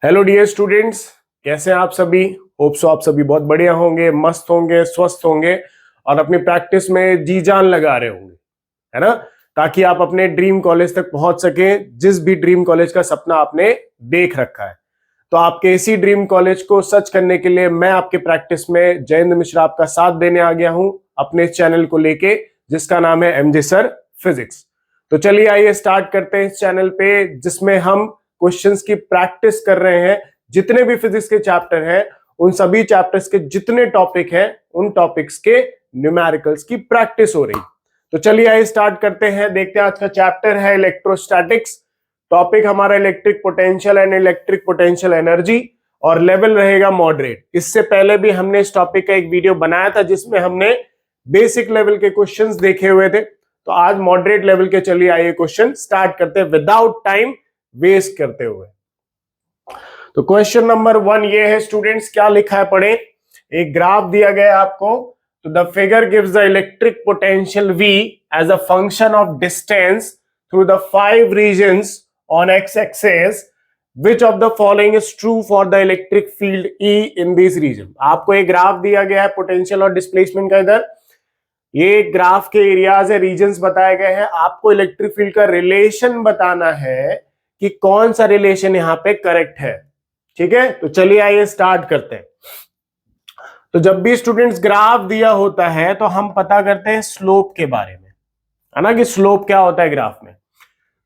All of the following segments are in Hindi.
हेलो डियर स्टूडेंट्स, कैसे हैं आप सभी। होप सो आप सभी बहुत बढ़िया होंगे, मस्त होंगे, स्वस्थ होंगे और अपनी प्रैक्टिस में जी जान लगा रहे होंगे, है ना। ताकि आप अपने ड्रीम कॉलेज तक पहुंच सकें, जिस भी ड्रीम कॉलेज का सपना आपने देख रखा है। तो आपके इसी ड्रीम कॉलेज को सच करने के लिए मैं आपके प्रैक्टिस में जयेंद्र मिश्रा आपका साथ देने आ गया हूं अपने चैनल को लेके, जिसका नाम है एमजे सर फिजिक्स। तो चलिए आइए स्टार्ट करते हैं इस चैनल पे, जिसमें हम क्वेश्चंस की प्रैक्टिस कर रहे हैं। जितने भी फिजिक्स के चैप्टर हैं, उन सभी चैप्टर्स के जितने टॉपिक हैं, उन टॉपिक्स के न्यूमेरिकल्स की प्रैक्टिस हो रही। तो चलिए आइए स्टार्ट करते हैं। देखते हैं आज का चैप्टर है इलेक्ट्रोस्टैटिक्स। टॉपिक हमारा electric potential and electric potential energy और लेवल रहेगा मॉडरेट। इससे पहले भी हमने इस टॉपिक का एक वीडियो बनाया था जिसमें हमने बेसिक लेवल के क्वेश्चंस देखे हुए थे। तो आज मॉडरेट लेवल के चलिए आइए क्वेश्चन स्टार्ट करते हैं विदाउट टाइम वेस्ट करते हुए। तो क्वेश्चन नंबर 1 ये है स्टूडेंट्स, क्या लिखा है पढ़े। एक ग्राफ दिया गया है आपको। तो the figure gives the electric potential V as a function of distance through the 5 regions on x axis. Which of the following is true for the electric field E in this region? आपको एक ग्राफ दिया गया है पोटेंशियल और डिस्प्लेसमेंट का। इधर ये ग्राफ के एरियाज है, रीजन्स बताए गए हैं। आपको इलेक्ट्रिक फील्ड का रिलेशन बताना है कि कौन सा रिलेशन यहां पे करेक्ट है। ठीक है, तो चलिए आइए स्टार्ट करते हैं। तो जब भी स्टूडेंट्स ग्राफ दिया होता है तो हम पता करते हैं स्लोप के बारे में, है ना, कि स्लोप क्या होता है ग्राफ में।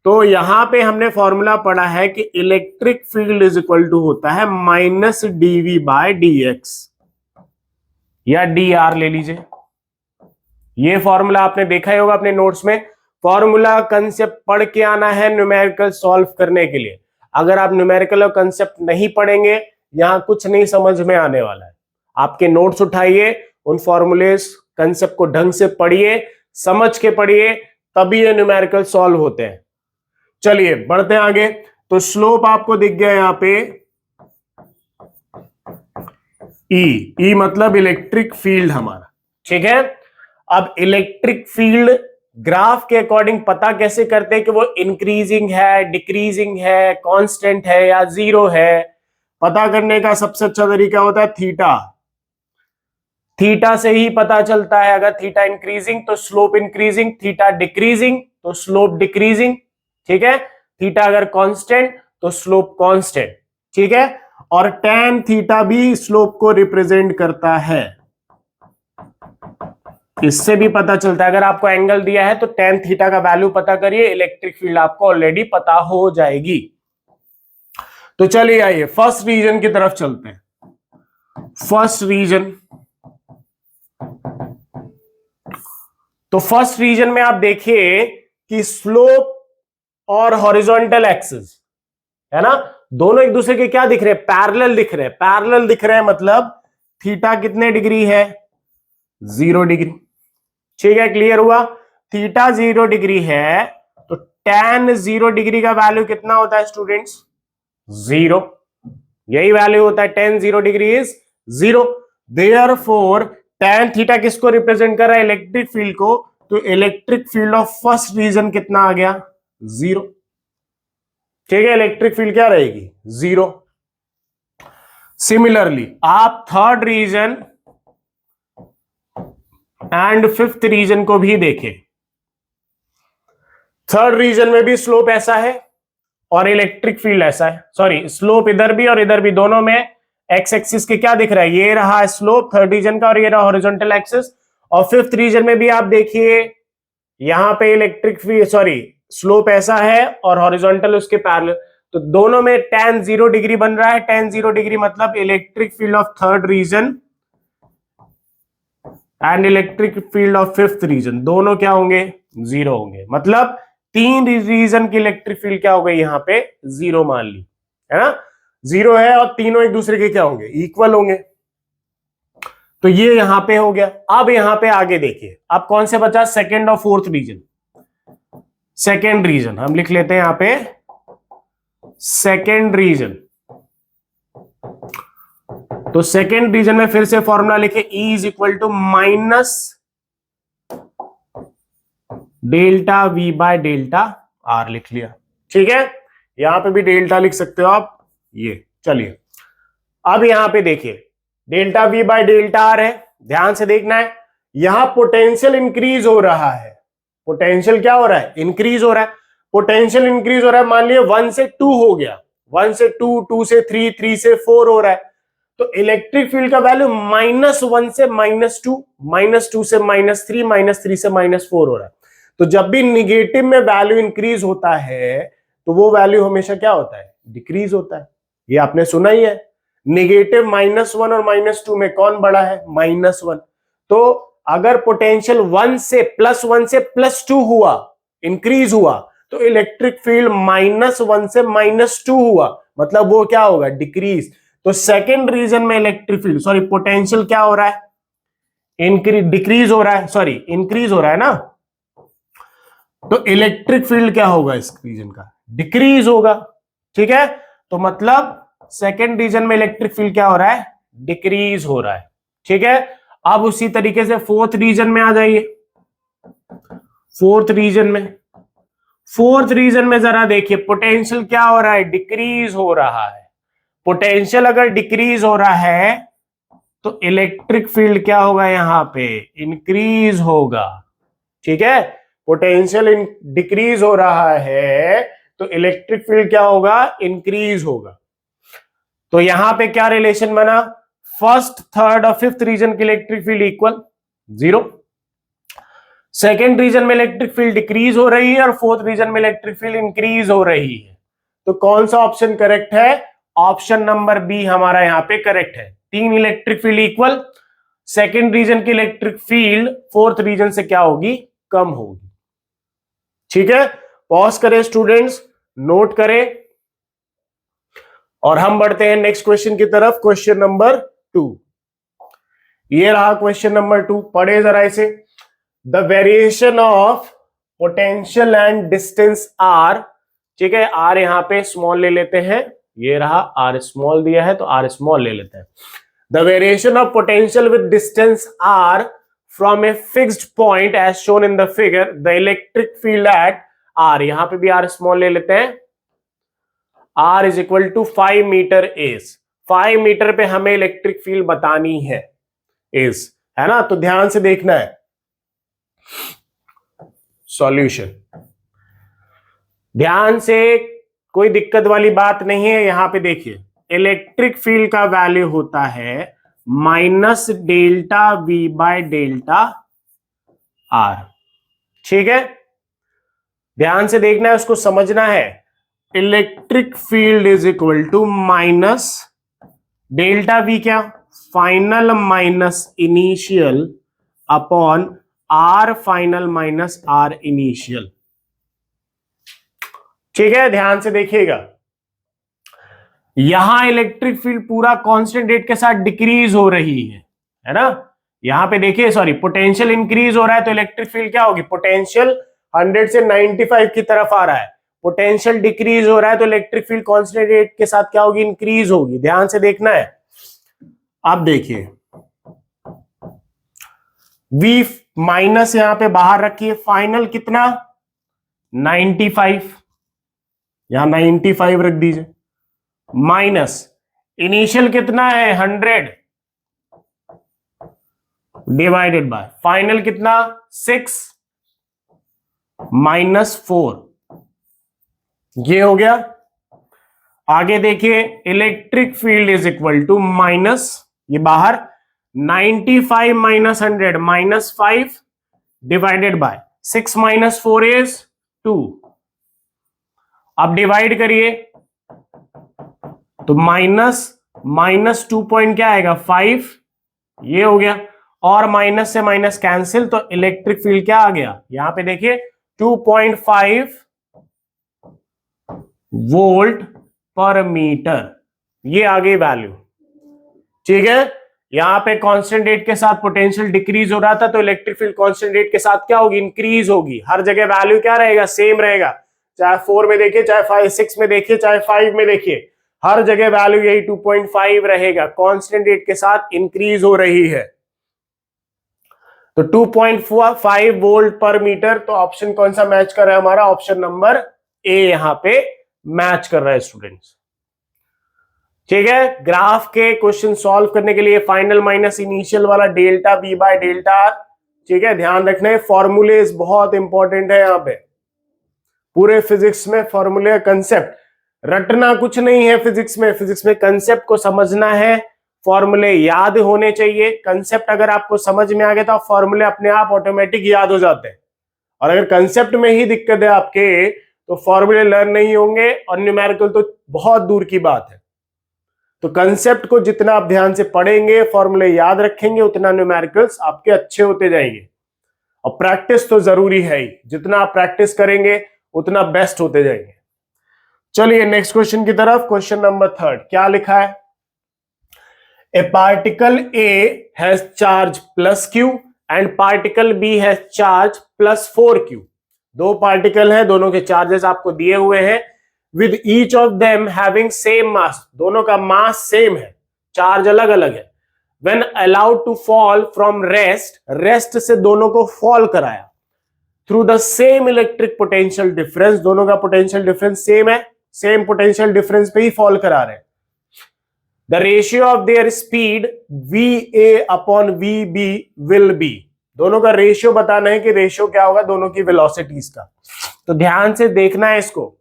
तो यहां पे हमने फॉर्मूला पढ़ा है कि electric field is equal to होता है minus d v by D x या डी आर ले लीजिए। ये फॉर्मूला आपने देखा ही होगा अपने नोट्स में। फॉर्मूला कंसेप्ट पढ़ के आना है न्यूमेरिकल सॉल्व करने के लिए। अगर आप न्यूमेरिकल और कंसेप्ट नहीं पढ़ेंगे, यहां कुछ नहीं समझ में आने वाला है। आपके नोट्स उठाइए, उन फॉर्मूलेस कंसेप्ट को ढंग से पढ़िए, समझ के पढ़िए, तभी ये न्यूमेरिकल सॉल्व होते हैं। चलिए बढ़ते हैं आगे। तो स्लोप आपको दिख गया यहां पे ई मतलब इलेक्ट्रिक फील्ड हमारा। ठीक है, अब इलेक्ट्रिक फील्ड ग्राफ के अकॉर्डिंग पता कैसे करते हैं कि वो इंक्रीजिंग है, डिक्रीजिंग है, कांस्टेंट है या जीरो है। पता करने का सबसे अच्छा तरीका होता है थीटा। थीटा से ही पता चलता है। अगर थीटा इंक्रीजिंग तो स्लोप इंक्रीजिंग, थीटा डिक्रीजिंग तो स्लोप डिक्रीजिंग। ठीक है, थीटा अगर कांस्टेंट तो स्लोप कांस्टेंट। ठीक है, और tan थीटा भी स्लोप को रिप्रेजेंट करता है। इससे भी पता चलता है, अगर आपको एंगल दिया है तो tan थीटा का वैल्यू पता करिए, इलेक्ट्रिक फील्ड आपको ऑलरेडी पता हो जाएगी। तो चलिए आइए फर्स्ट रीजन की तरफ चलते हैं। फर्स्ट रीजन, तो फर्स्ट रीजन में आप देखिए कि स्लोप और हॉरिजॉन्टल एक्सिस, है ना, दोनों एक दूसरे के क्या दिख रहे हैं, पैरेलल दिख रहे हैं। पैरेलल दिख रहे हैं मतलब थीटा कितने डिग्री है, 0 डिग्री। ठीक है, क्लियर हुआ। थीटा 0 डिग्री है तो tan 0 डिग्री का वैल्यू कितना होता है स्टूडेंट्स, 0। यही वैल्यू होता है, tan 0 degree is 0। Therefore tan theta किसको रिप्रेजेंट कर रहा है, इलेक्ट्रिक फील्ड को। तो electric field of first region कितना आ गया, 0। ठीक है, इलेक्ट्रिक फील्ड क्या रहेगी, 0। सिमिलरली आप third region and fifth region को भी देखें। थर्ड रीजन में भी स्लोप ऐसा है और इलेक्ट्रिक फील्ड ऐसा है। सॉरी, स्लोप इधर भी और इधर भी, दोनों में एक्स एक्सिस के क्या दिख रहा है, ये रहा स्लोप थर्ड रीजन का और ये रहा हॉरिजॉन्टल एक्सिस। और फिफ्थ रीजन में भी आप देखिए, यहां पे इलेक्ट्रिक फील्ड सॉरी स्लोप ऐसा है और हॉरिजॉन्टल उसके पैरेलल। तो दोनों में tan 0 डिग्री बन रहा है। tan 0 डिग्री मतलब electric field of third region and electric field of fifth region दोनों क्या होंगे, 0 होंगे। मतलब 3 रीजन की इलेक्ट्रिक फील्ड क्या हो गई यहां पे, 0 मान ली, है ना, 0 है और तीनों एक दूसरे के क्या होंगे, इक्वल होंगे। तो ये यहां पे हो गया। अब यहां पे आगे देखिए, अब कौन से बचा, सेकेंड और फोर्थ रीजन। सेकेंड रीजन हम लिख लेते हैं यहां पे, सेकेंड रीजन। तो सेकेंड रीजन में फिर से फॉर्मूला लिखे, E is equal to minus delta V by delta R लिख लिया। ठीक है, यहां पे भी डेल्टा लिख सकते हो आप, ये चलिए अब यहां पे देखिए delta we by delta R है, ध्यान से देखना है, यहां पोटेंशियल इंक्रीज हो रहा है, पोटेंशियल क्या हो रहा है, इंक्रीज हो रहा है, पोटेंशियल इंक्रीज हो रहा है, मान लिया 1 से 2 हो गया, 1 से 2, 2 से 3, 3 से 4 हो रहा है, तो इलेक्ट्रिक फील्ड का वैल्यू -1 से -2, -2 से -3, -3 से -4 हो रहा है। तो जब भी निगेटिव में वैल्यू इंक्रीज होता है तो वो वैल्यू हमेशा क्या होता है, डिक्रीज होता है। ये आपने सुना ही है, निगेटिव -1 और -2 में कौन बड़ा है, -1। तो अगर पोटेंशियल 1 से +2 हुआ, इंक्रीज हुआ, तो इलेक्ट्रिक फील्ड -1 से -2 हुआ, मतलब वो क्या होगा, डिक्रीज। तो सेकेंड रीजन में इलेक्ट्रिक फील्ड सॉरी पोटेंशियल क्या हो रहा है, इंक्रीज डिक्रीज हो रहा है, सॉरी इंक्रीज हो रहा है ना, तो इलेक्ट्रिक फील्ड क्या होगा इस रीजन का, डिक्रीज होगा। ठीक है, तो मतलब सेकेंड रीजन में इलेक्ट्रिक फील्ड क्या हो रहा है, डिक्रीज हो रहा है। ठीक है, अब उसी तरीके से फोर्थ रीजन में आ जाइए, फोर्थ रीजन में जरा देखिए पोटेंशियल क्या हो रहा है, डिक्रीज हो रहा है। पोटेंशियल अगर डिक्रीज हो रहा है तो इलेक्ट्रिक फील्ड क्या होगा, यहां पे इंक्रीज होगा। ठीक है, पोटेंशियल डिक्रीज हो रहा है तो इलेक्ट्रिक फील्ड क्या होगा, इंक्रीज होगा। तो यहां पे क्या रिलेशन बना, फर्स्ट, थर्ड और फिफ्थ रीजन की electric field equal 0, second region में इलेक्ट्रिक फील्ड डिक्रीज हो रही है और फोर्थ रीजन में इलेक्ट्रिक फील्ड इंक्रीज हो रही है। तो कौन सा ऑप्शन करेक्ट है, ऑप्शन नंबर बी हमारा यहां पे करेक्ट है। 3 electric field equal, second region की इलेक्ट्रिक फील्ड फोर्थ रीजन से क्या होगी, कम होगी। ठीक है, पॉज करें स्टूडेंट्स, नोट करें और हम बढ़ते हैं नेक्स्ट क्वेश्चन की तरफ, क्वेश्चन नंबर 2। ये रहा क्वेश्चन नंबर 2, पढ़े जरा इसे। The variation of potential and distance r, ठीक है, आर यहां पे स्मॉल ले लेते हैं, ये रहा आर स्मॉल दिया है तो आर स्मॉल ले लेते हैं। The variation of potential with distance r from a fixed point as shown in the figure, the electric field at r, यहां पे भी आर स्मॉल ले लेते हैं, R is equal to 5 metre is, 5 metre पे हमें इलेक्ट्रिक फील्ड बतानी है, इज, है ना, तो ध्यान से देखना है सॉल्यूशन, ध्यान से, कोई दिक्कत वाली बात नहीं है। यहां पे देखिए इलेक्ट्रिक फील्ड का वैल्यू होता है -ΔV/ΔR। ठीक है, ध्यान से देखना है, उसको समझना है। Electric field is equal to minus delta V, क्या, final minus initial upon R final minus R initial. ठीक है, ध्यान से देखिएगा, यहां इलेक्ट्रिक फील्ड पूरा कांस्टेंट रेट के साथ डिक्रीज हो रही है ना, यहां पे देखिए सॉरी पोटेंशियल इंक्रीज हो रहा है तो इलेक्ट्रिक फील्ड क्या होगी, पोटेंशियल 100 से 95 की तरफ आ रहा है, पोटेंशियल डिक्रीज हो रहा है तो इलेक्ट्रिक फील्ड कांस्टेंट रेट के साथ क्या होगी, इंक्रीज होगी। ध्यान से देखना है। अब देखिए V माइनस यहां पे बाहर रखिए, फाइनल कितना 95, यहां 95 रख दीजिए, माइनस इनिशियल कितना है 100 डिवाइडेड बाय फाइनल कितना 6 -4, ये हो गया। आगे देखिए electric field is equal to minus, ये बाहर 95 माइनस 100 -5 डिवाइडेड बाय 6 -4 इज 2। अब डिवाइड करिए तो माइनस 2 पॉइंट क्या आएगा 5, ये हो गया, और माइनस से माइनस कैंसिल, तो इलेक्ट्रिक फील्ड क्या आ गया, यहां पे देखिए 2.5 वोल्ट पर मीटर, ये आ गई वैल्यू। ठीक है, यहां पे कांस्टेंट रेट के साथ पोटेंशियल डिक्रीज हो रहा था तो इलेक्ट्रिक फील्ड कांस्टेंट रेट के साथ क्या होगी, इंक्रीज होगी। हर जगह वैल्यू क्या रहेगा, सेम रहेगा, चाहे 4 में देखिए, चाहे 6 में देखिए, चाहे 5 में देखिए, हर जगह वैल्यू यही 2.5 रहेगा, कांस्टेंट रेट के साथ इंक्रीज हो रही है। तो 2.5 वोल्ट पर मीटर, तो ऑप्शन कौन सा मैच कर रहा है हमारा, ऑप्शन नंबर ए यहां पे मैच कर रहा है स्टूडेंट्स। ठीक है, ग्राफ के क्वेश्चन सॉल्व करने के लिए फाइनल माइनस इनिशियल वाला delta we by delta R, ठीक है, ध्यान रखना है। फॉर्मूलेज बहुत इंपॉर्टेंट है यहाँ पे, पूरे फिजिक्स में फॉर्मूले कंसेप्ट रटना कुछ नहीं है। फिजिक्स में कंसेप्ट को समझना है, फॉर्मूले याद होने चाहिए। कंसेप्ट अगर आपको समझ में आ गया तो फॉर्मूले अपने आप ऑटोमेटिक याद हो जाते हैं। और अगर कंसेप्ट में ही दिक्कत है आपके तो फॉर्मूले लर्न नहीं होंगे, और न्यूमेरिकल तो बहुत दूर की बात है। तो कंसेप्ट को जितना आप ध्यान से पढ़ेंगे, फॉर्मूले याद रखेंगे, उतना न्यूमेरिकल्स आपके अच्छे होते जाएंगे। और प्रैक्टिस तो जरूरी है ही, जितना आप प्रैक्टिस करेंगे उतना बेस्ट होते जाएंगे। चलिए नेक्स्ट क्वेश्चन की तरफ। क्वेश्चन नंबर 3 क्या लिखा है? A particle A has charge plus q and particle B has charge plus 4q। दो पार्टिकल हैं, दोनों के चार्जेस आपको दिए हुए हैं, with each of them having same mass, दोनों का मास सेम है, चार्ज अलग अलग है। When allowed to fall from rest, rest से दोनों को फॉल कराया, through the same electric potential difference, दोनों का पोटेंशियल डिफरेंस सेम है, सेम पोटेंशियल डिफरेंस पे ही फॉल करा रहे हैं। The ratio of their speed VA upon VB will be, दोनों का रेशियो बताना है कि रेशियो क्या होगा दोनों की वेलोसिटीज का। तो ध्यान से देखना है इसको।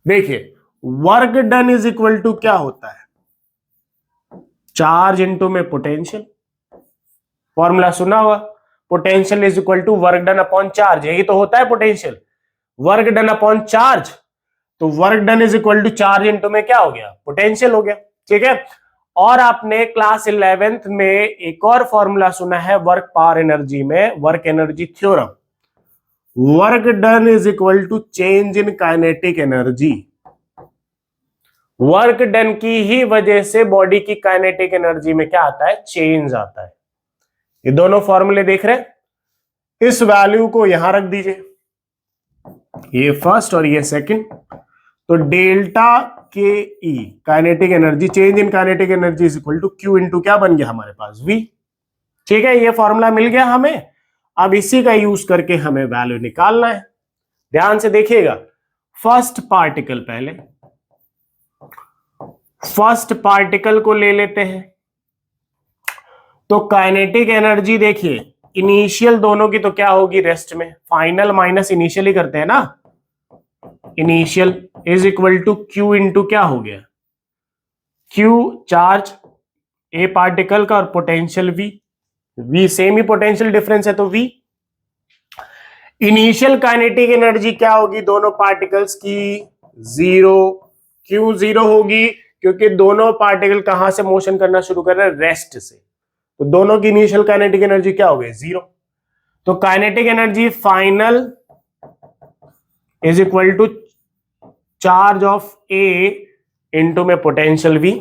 देखिए work done is equal to क्या होता है? चार्ज इनटू में पोटेंशियल, फॉर्मूला सुना हुआ, potential is equal to work done upon charge, यही तो होता है potential, work done upon charge. तो work done is equal to charge into में क्या हो गया? पोटेंशियल हो गया, ठीक है। और आपने क्लास 11th में एक और फॉर्मूला सुना है वर्क पावर एनर्जी में, work energy theorem, work done is equal to change in kinetic energy. Work done की ही वजह से बॉडी की काइनेटिक एनर्जी में क्या आता है? चेंज आता है। ये दोनों फॉर्मूले देख रहे हैं, इस वैल्यू को यहां रख दीजिए, ये फर्स्ट और ये सेकंड। तो डेल्टा के E kinetic energy, change in kinetic energy is equal to Q into क्या बन गया हमारे पास? वी, ठीक है। ये फॉर्मूला मिल गया हमें, अब इसी का यूज करके हमें वैल्यू निकालना है। ध्यान से देखिएगा, फर्स्ट पार्टिकल, पहले फर्स्ट पार्टिकल को ले लेते हैं। तो काइनेटिक एनर्जी देखिए, इनिशियल दोनों की तो क्या होगी? रेस्ट में, फाइनल माइनस इनिशियल ही करते हैं ना, initial is equal to Q into क्या हो गया? क्यू चार्ज ए पार्टिकल का और पोटेंशियल वी सेम ही पोटेंशियल डिफरेंस है तो वी। इनिशियल काइनेटिक एनर्जी क्या होगी दोनों पार्टिकल्स की? जीरो। क्यों जीरो होगी? क्योंकि दोनों पार्टिकल कहां से मोशन करना शुरू कर रहे हैं? रेस्ट से। तो दोनों की इनिशियल काइनेटिक एनर्जी क्या हो गई? जीरो। तो kinetic energy final is equal to charge of A into में पोटेंशियल वी।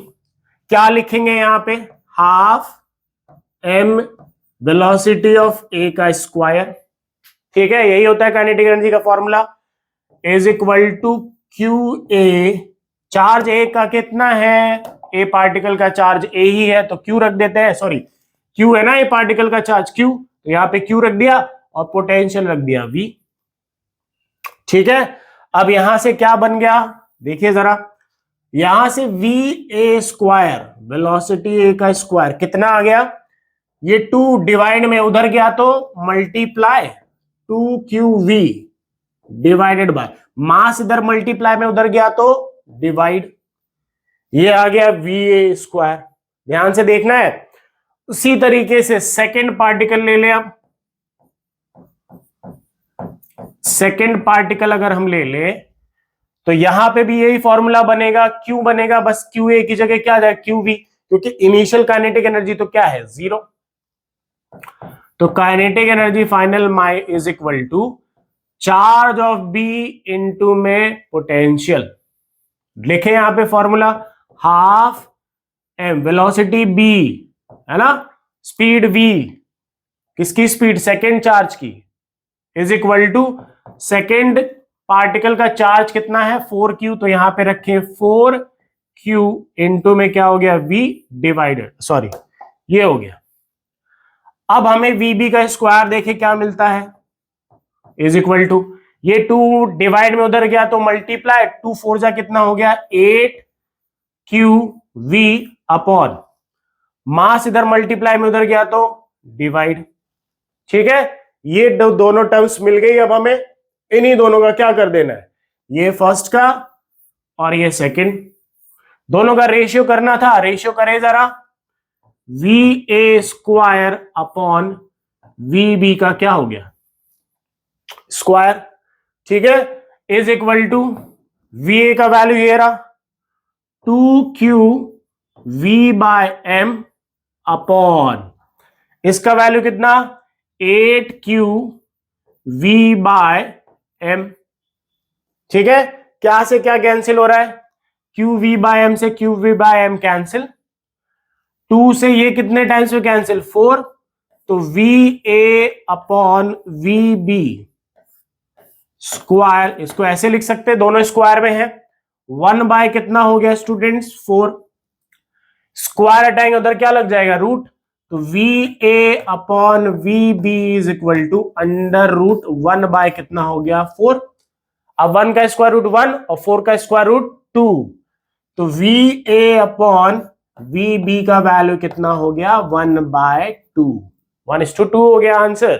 क्या लिखेंगे यहां पे? Half m velocity of A का स्क्वायर, ठीक है, यही होता है काइनेटिक एनर्जी का formula, is equal to Q A, charge A का कितना है? ए पार्टिकल का चार्ज ए ही है तो क्यू रख देते हैं, सॉरी क्यू है ना ए पार्टिकल का चार्ज क्यू, तो यहां पे क्यू रख दिया और पोटेंशियल रख दिया वी, ठीक है। अब यहां से क्या बन गया देखिए जरा, यहां से वी ए स्क्वायर, वेलोसिटी ए का स्क्वायर कितना आ गया? ये 2 डिवाइड में उधर गया तो मल्टीप्लाई 2qv डिवाइडेड बाय, मास इधर मल्टीप्लाई में उधर गया तो डिवाइड, ये आ गया वी ए स्क्वायर। ध्यान से देखना है। उसी तरीके से सेकंड पार्टिकल ले ले, अब सेकंड पार्टिकल अगर हम ले ले तो यहां पे भी यही फॉर्मूला बनेगा, क्यों बनेगा? बस क्यू ए की जगह क्या आ जाए? क्यू वी, क्योंकि इनिशियल काइनेटिक एनर्जी तो क्या है? जीरो। तो काइनेटिक एनर्जी फाइनल माई is equal to charge of B into में पोटेंशियल, लिखे यहां पे formula, half m velocity B है ना, स्पीड वी, किसकी स्पीड? सेकेंड चार्ज की, is equal to second particle का चार्ज कितना है? 4q, तो यहां पे रखें 4q इंटू में क्या हो गया? v डिवाइडेड, सॉरी ये हो गया। अब हमें vb का स्क्वायर देखे क्या मिलता है, इज इक्वल टू, ये 2 डिवाइड में उधर गया तो मल्टीप्लाई, 2 4 जा कितना हो गया? 8 क्यू वी अपॉन मास इधर मल्टीप्लाई में उधर गया तो डिवाइड। ठीक है, ये दोनों टर्म्स मिल गई। अब हमें इन्हीं दोनों का क्या कर देना है, ये फर्स्ट का और ये सेकंड, दोनों का रेशियो करना था। रेशियो करे जरा, v A square upon v B का क्या हो गया, स्क्वायर। ठीक है, is equal to v A का वैल्यू ये रहा 2q v by m upon इसका वैल्यू कितना 8q v बाय एम। ठीक है, क्या से क्या कैंसिल हो रहा है, q v बाय एम से q v by m cancel, 2 से ये कितने टाइम्स में कैंसिल 4, तो v a upon v b square, इसको ऐसे लिख सकते हैं, दोनों स्क्वायर में है, 1 बाय कितना हो गया स्टूडेंट्स 4, स्क्वायर हटाएंगे उधर क्या लग जाएगा रूट, तो v A upon v B is equal to under root 1 by कितना हो गया 4। अब 1 का स्क्वायर रूट 1 और 4 का स्क्वायर रूट 2, तो v A upon v B का वैल्यू कितना हो गया 1 बाय 2, 1:2 हो गया आंसर।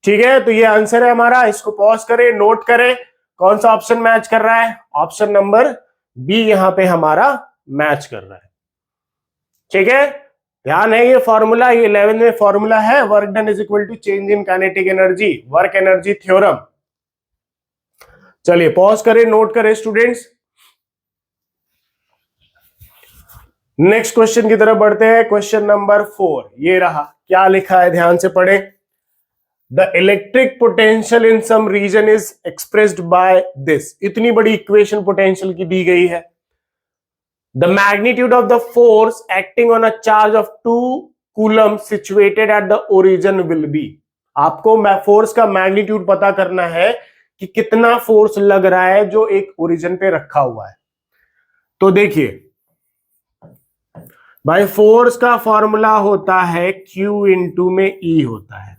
ठीक है, तो ये आंसर है हमारा। इसको पॉज करें, नोट करें कौन सा ऑप्शन मैच कर रहा है, ऑप्शन नंबर बी यहां पे हमारा मैच कर रहा है। ठीक है, ध्यान है ये फॉर्मूला, ये 11 में फॉर्मूला है, work done is equal to change in kinetic energy, work energy theorem. चलिए पॉज करें, नोट करें स्टूडेंट्स। नेक्स्ट क्वेश्चन की तरफ बढ़ते हैं। क्वेश्चन नंबर 4 ये रहा, क्या लिखा है ध्यान से पढ़ें। The electric potential in some region is expressed by this, इतनी बड़ी इक्वेशन पोटेंशियल की दी गई है। The magnitude of the force acting on a charge of 2 coulomb situated at the origin will be. आपको फोर्स का मैग्नीट्यूड पता करना है कि कितना फोर्स लग रहा है जो एक ओरिजिन पे रखा हुआ है। तो देखिए भाई, फोर्स का फॉर्मूला होता है Q इंटू में E होता है।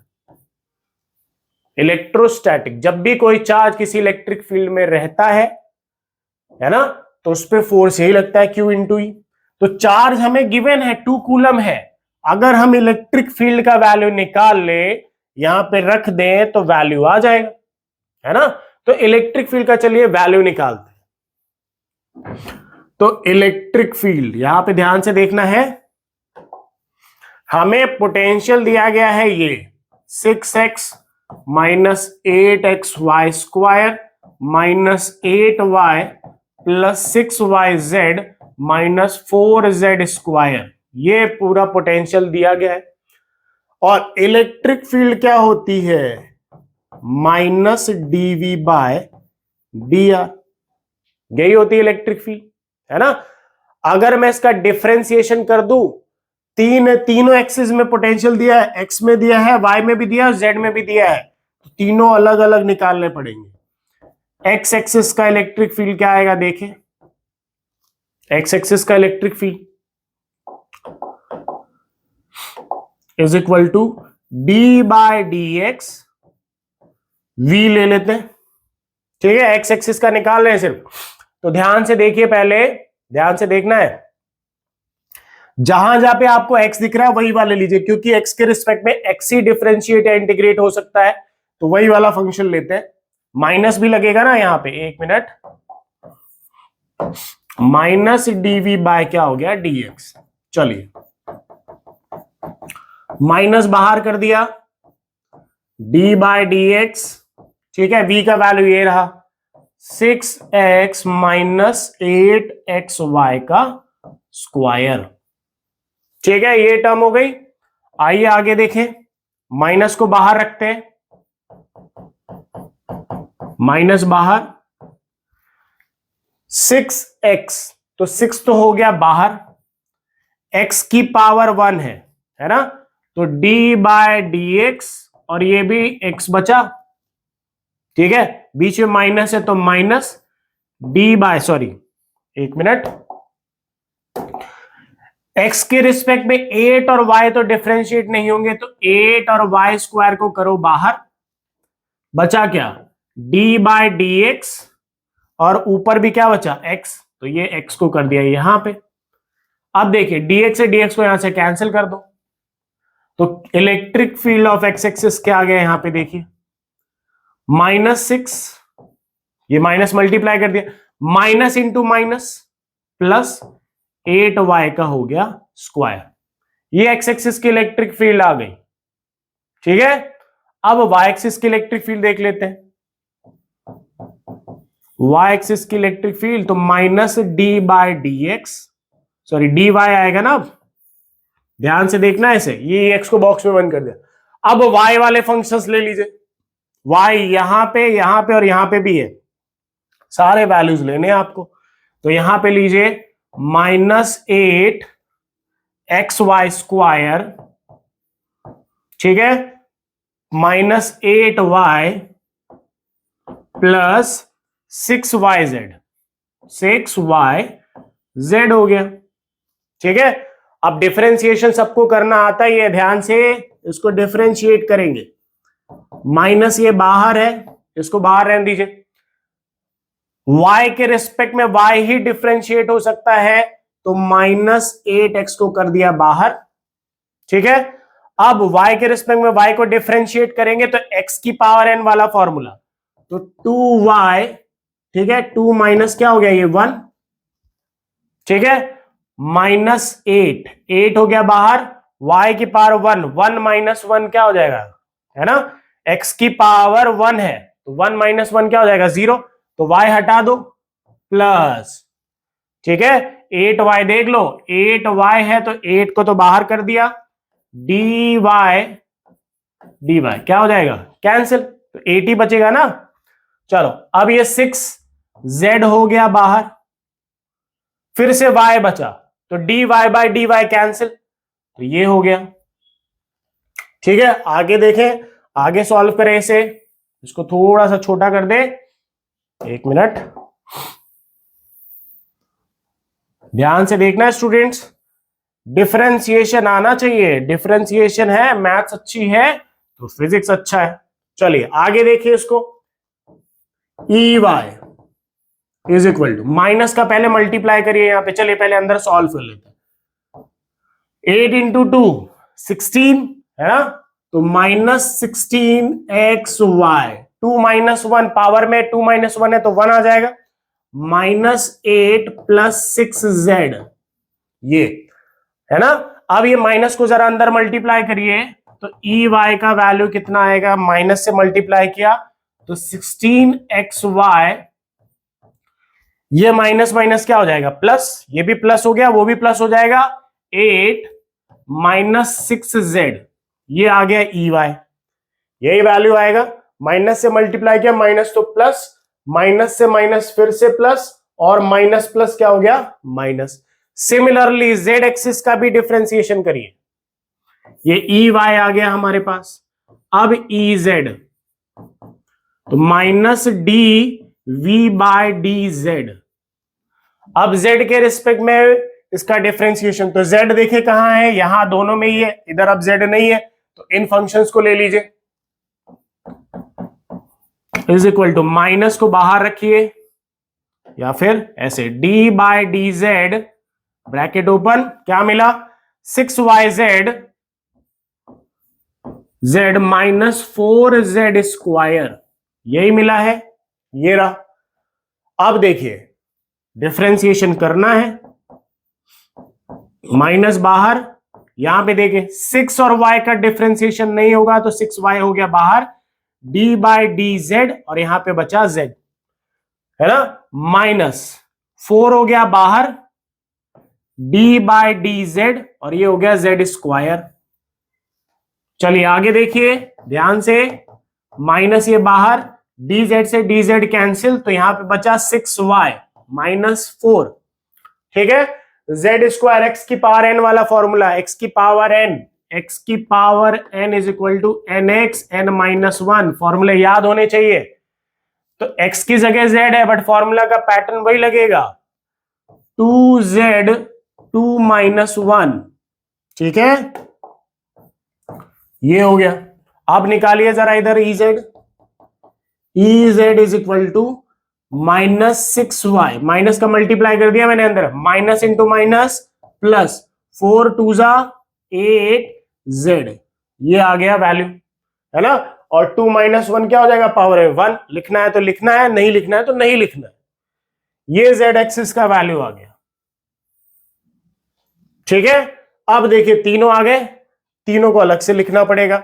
इलेक्ट्रोस्टैटिक, जब भी कोई चार्ज किसी इलेक्ट्रिक फील्ड में रहता है ना, तो उस पे फोर्स यही लगता है Q इंटू ई। तो चार्ज हमें गिवन है 2 कूलम है, अगर हम इलेक्ट्रिक फील्ड का वैल्यू निकाल ले यहां पे रख दें तो वैल्यू आ जाएगा, है ना। तो इलेक्ट्रिक फील्ड का चलिए वैल्यू निकालते हैं। तो इलेक्ट्रिक फील्ड यहां पे ध्यान से देखना है, हमें पोटेंशियल दिया गया है ये 6x minus 8xy square minus 8y plus 6yz minus 4z square, ये पूरा पोटेंशियल दिया गया है। और इलेक्ट्रिक फील्ड क्या होती है, माइनस dv बाय dr, यही होती है इलेक्ट्रिक फील्ड, है ना। अगर मैं इसका डिफरेंशिएशन कर दूं, तीनों एक्सिस में पोटेंशियल दिया है, एक्स में दिया है, वाई में भी दिया है, जेड में भी दिया है, तो तीनों अलग अलग निकालने पड़ेंगे। एक्स एक्सिस का इलेक्ट्रिक फील्ड क्या आएगा देखें, एक्स एक्सिस का electric field is equal to d by D x, v ले लेते हैं। ठीक है, एक्स एक्सिस का निकाल रहे हैं सिर्फ, तो ध्यान से देखिए, पहले ध्यान से देखना है, जहां जहां पे आपको x दिख रहा है वही वाले लीजिए, क्योंकि x के रिस्पेक्ट में x ही डिफरेंशिएट या इंटीग्रेट हो सकता है, तो वही वाला फंक्शन लेते हैं। माइनस भी लगेगा ना यहां पे, एक मिनट, माइनस dv बाय क्या हो गया dx। चलिए माइनस बाहर कर दिया, d बाय dx, ठीक है, v का वैल्यू ये रहा 6x माइनस 8xy का स्क्वायर। ठीक है, ये टर्म हो गई। आइए आगे देखें, माइनस को बाहर रखते हैं, माइनस बाहर 6x, तो 6 तो हो गया बाहर, x की पावर 1 है ना, तो d बाय dx, और ये भी x बचा, ठीक है, बीच में माइनस है तो माइनस d बाय, सॉरी एक मिनट, x के रिस्पेक्ट में 8 और y तो डिफरेंशिएट नहीं होंगे, तो 8 और y स्क्वायर को करो बाहर, बचा क्या d बाय dx, और ऊपर भी क्या बचा x, तो ये x को कर दिया यहां पे। अब देखिए dx से dx को यहां से कैंसिल कर दो, तो electric field of x axis क्या आ गया यहां पे देखिए, -6, ये माइनस मल्टीप्लाई कर दिया, minus into minus plus 8y का हो गया स्क्वायर। ये x एक्सिस की इलेक्ट्रिक फील्ड आ गई। ठीक है, अब y एक्सिस की इलेक्ट्रिक फील्ड देख लेते हैं। y एक्सिस की इलेक्ट्रिक फील्ड तो -d/dx, सॉरी dy आएगा ना। अब ध्यान से देखना ऐसे, ये x को बॉक्स में बंद कर दिया। अब y वाले फंक्शंस ले लीजिए, y यहां पे और यहां पे भी है, सारे वैल्यूज लेने हैं आपको। तो यहां पे लीजिए -8xy स्क्वायर, ठीक है, -8y प्लस 6yz, 6yz हो गया। ठीक है, अब डिफरेंशिएशन सबको करना आता ही है, ध्यान से इसको डिफरेंशिएट करेंगे। माइनस ये बाहर है, इसको बाहर रहने दीजिए। y के रिस्पेक्ट में y ही डिफरेंशिएट हो सकता है, तो -8x को कर दिया बाहर। ठीक है, अब y के रिस्पेक्ट में y को डिफरेंशिएट करेंगे तो x की पावर n वाला फॉर्मूला, तो 2y, ठीक है, 2 माइनस क्या हो गया ये 1, ठीक है, -8, 8 हो गया बाहर, y की पावर 1, 1 माइनस 1 क्या हो जाएगा, है ना, x की पावर 1 है, तो 1 माइनस 1 क्या हो जाएगा 0, तो y हटा दो प्लस, ठीक है, 8y देख लो, 8y है तो 8 को तो बाहर कर दिया, dy क्या हो जाएगा कैंसिल, तो 8 ही बचेगा ना। चलो अब ये 6z हो गया बाहर, फिर से y बचा, तो dy/dy कैंसिल, तो ये हो गया। ठीक है, आगे देखें, आगे सॉल्व करें इसे, इसको थोड़ा सा छोटा कर दे, 1 मिनट, ध्यान से देखना है स्टूडेंट्स, डिफरेंशिएशन आना चाहिए, डिफरेंशिएशन है, मैथ्स अच्छी है तो फिजिक्स अच्छा है। चलिए आगे देखिए इसको, EY is equal to, minus का पहले मल्टीप्लाई करिए यहां पे, चलिए पहले अंदर सॉल्व कर लेते हैं। 8 इंटू 2 16 है ना, तो -16xy, 2 माइनस 1 पावर में 2 माइनस 1 है तो 1 आ जाएगा, -8 प्लस 6z, ये है ना। अब ये माइनस को जरा अंदर मल्टीप्लाई करिए, तो EY का वैल्यू कितना आएगा, माइनस से मल्टीप्लाई किया तो 16xy, ये माइनस माइनस क्या हो जाएगा प्लस, ये भी प्लस हो गया, वो भी प्लस हो जाएगा, 8 माइनस 6z, ये आ गया EY, यही वैल्यू आएगा। माइनस से मल्टीप्लाई किया, माइनस तो प्लस, माइनस से माइनस फिर से प्लस, और माइनस प्लस क्या हो गया माइनस। सिमिलरली z एक्सिस का भी डिफरेंशिएशन करिए, ये EY आ गया हमारे पास, अब EZ, तो -dV/dz, अब z के रिस्पेक्ट में इसका डिफरेंशिएशन, तो z देखे कहां है, यहां दोनों में ही है, इधर अब z नहीं है, तो इन फंक्शंस को ले लीजिए, इज इक्वल टू, माइनस को बाहर रखिए या फिर ऐसे d/dz ब्रैकेट ओपन, क्या मिला 6yz z -4z स्क्वायर, यही मिला है, ये रहा। अब देखिए डिफरेंशिएशन करना है, माइनस बाहर, यहां पे देखिए 6 और y का डिफरेंशिएशन नहीं होगा तो 6y हो गया बाहर, d/dz, और यहां पे बचा z, है ना, -4 हो गया बाहर, d/dz, और ये हो गया z स्क्वायर। चलिए आगे देखिए ध्यान से, माइनस ये बाहर, dz से dz कैंसिल, तो यहां पे बचा 6y -4, ठीक है, z स्क्वायर x की पावर n वाला फॉर्मूला, x की power n is equal to nx n-1, फॉर्मूले याद होने चाहिए। तो x की जगह z है, बट फॉर्मूला का पैटर्न वही लगेगा, 2z 2-1, ठीक है, ये हो गया। अब निकालिए जरा इधर EZ is equal to -6y, minus का मल्टीप्लाई कर दिया मैंने अंदर, माइनस इंटू माइनस प्लस, 4 2 जा 8 z, ये आ गया वैल्यू, है ना। और 2 - 1 क्या हो जाएगा, पावर है 1, लिखना है तो लिखना है, नहीं लिखना है तो नहीं लिखना है। ये z एक्सिस का वैल्यू आ गया, ठीक है। अब देखिए तीनों आ गए, तीनों को अलग से लिखना पड़ेगा।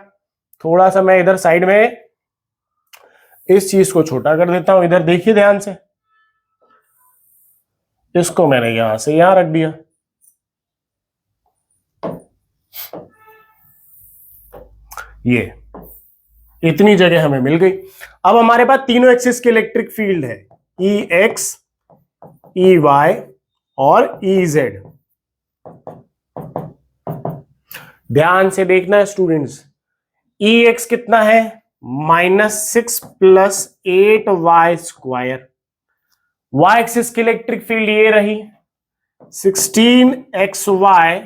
थोड़ा सा मैं इधर साइड में इस चीज को छोटा कर देता हूं, इधर देखिए ध्यान से, इसको मैंने यहां से यहां रख दिया। ये इतनी जगह हमें मिल गई। अब हमारे पास तीनों एक्सिस के इलेक्ट्रिक फील्ड है, ई एक्स, ई वाई और ई जेड। ध्यान से देखना है स्टूडेंट्स, ई एक्स कितना है, -6 + 8y²। वाई एक्सिस की इलेक्ट्रिक फील्ड ये रही 16xy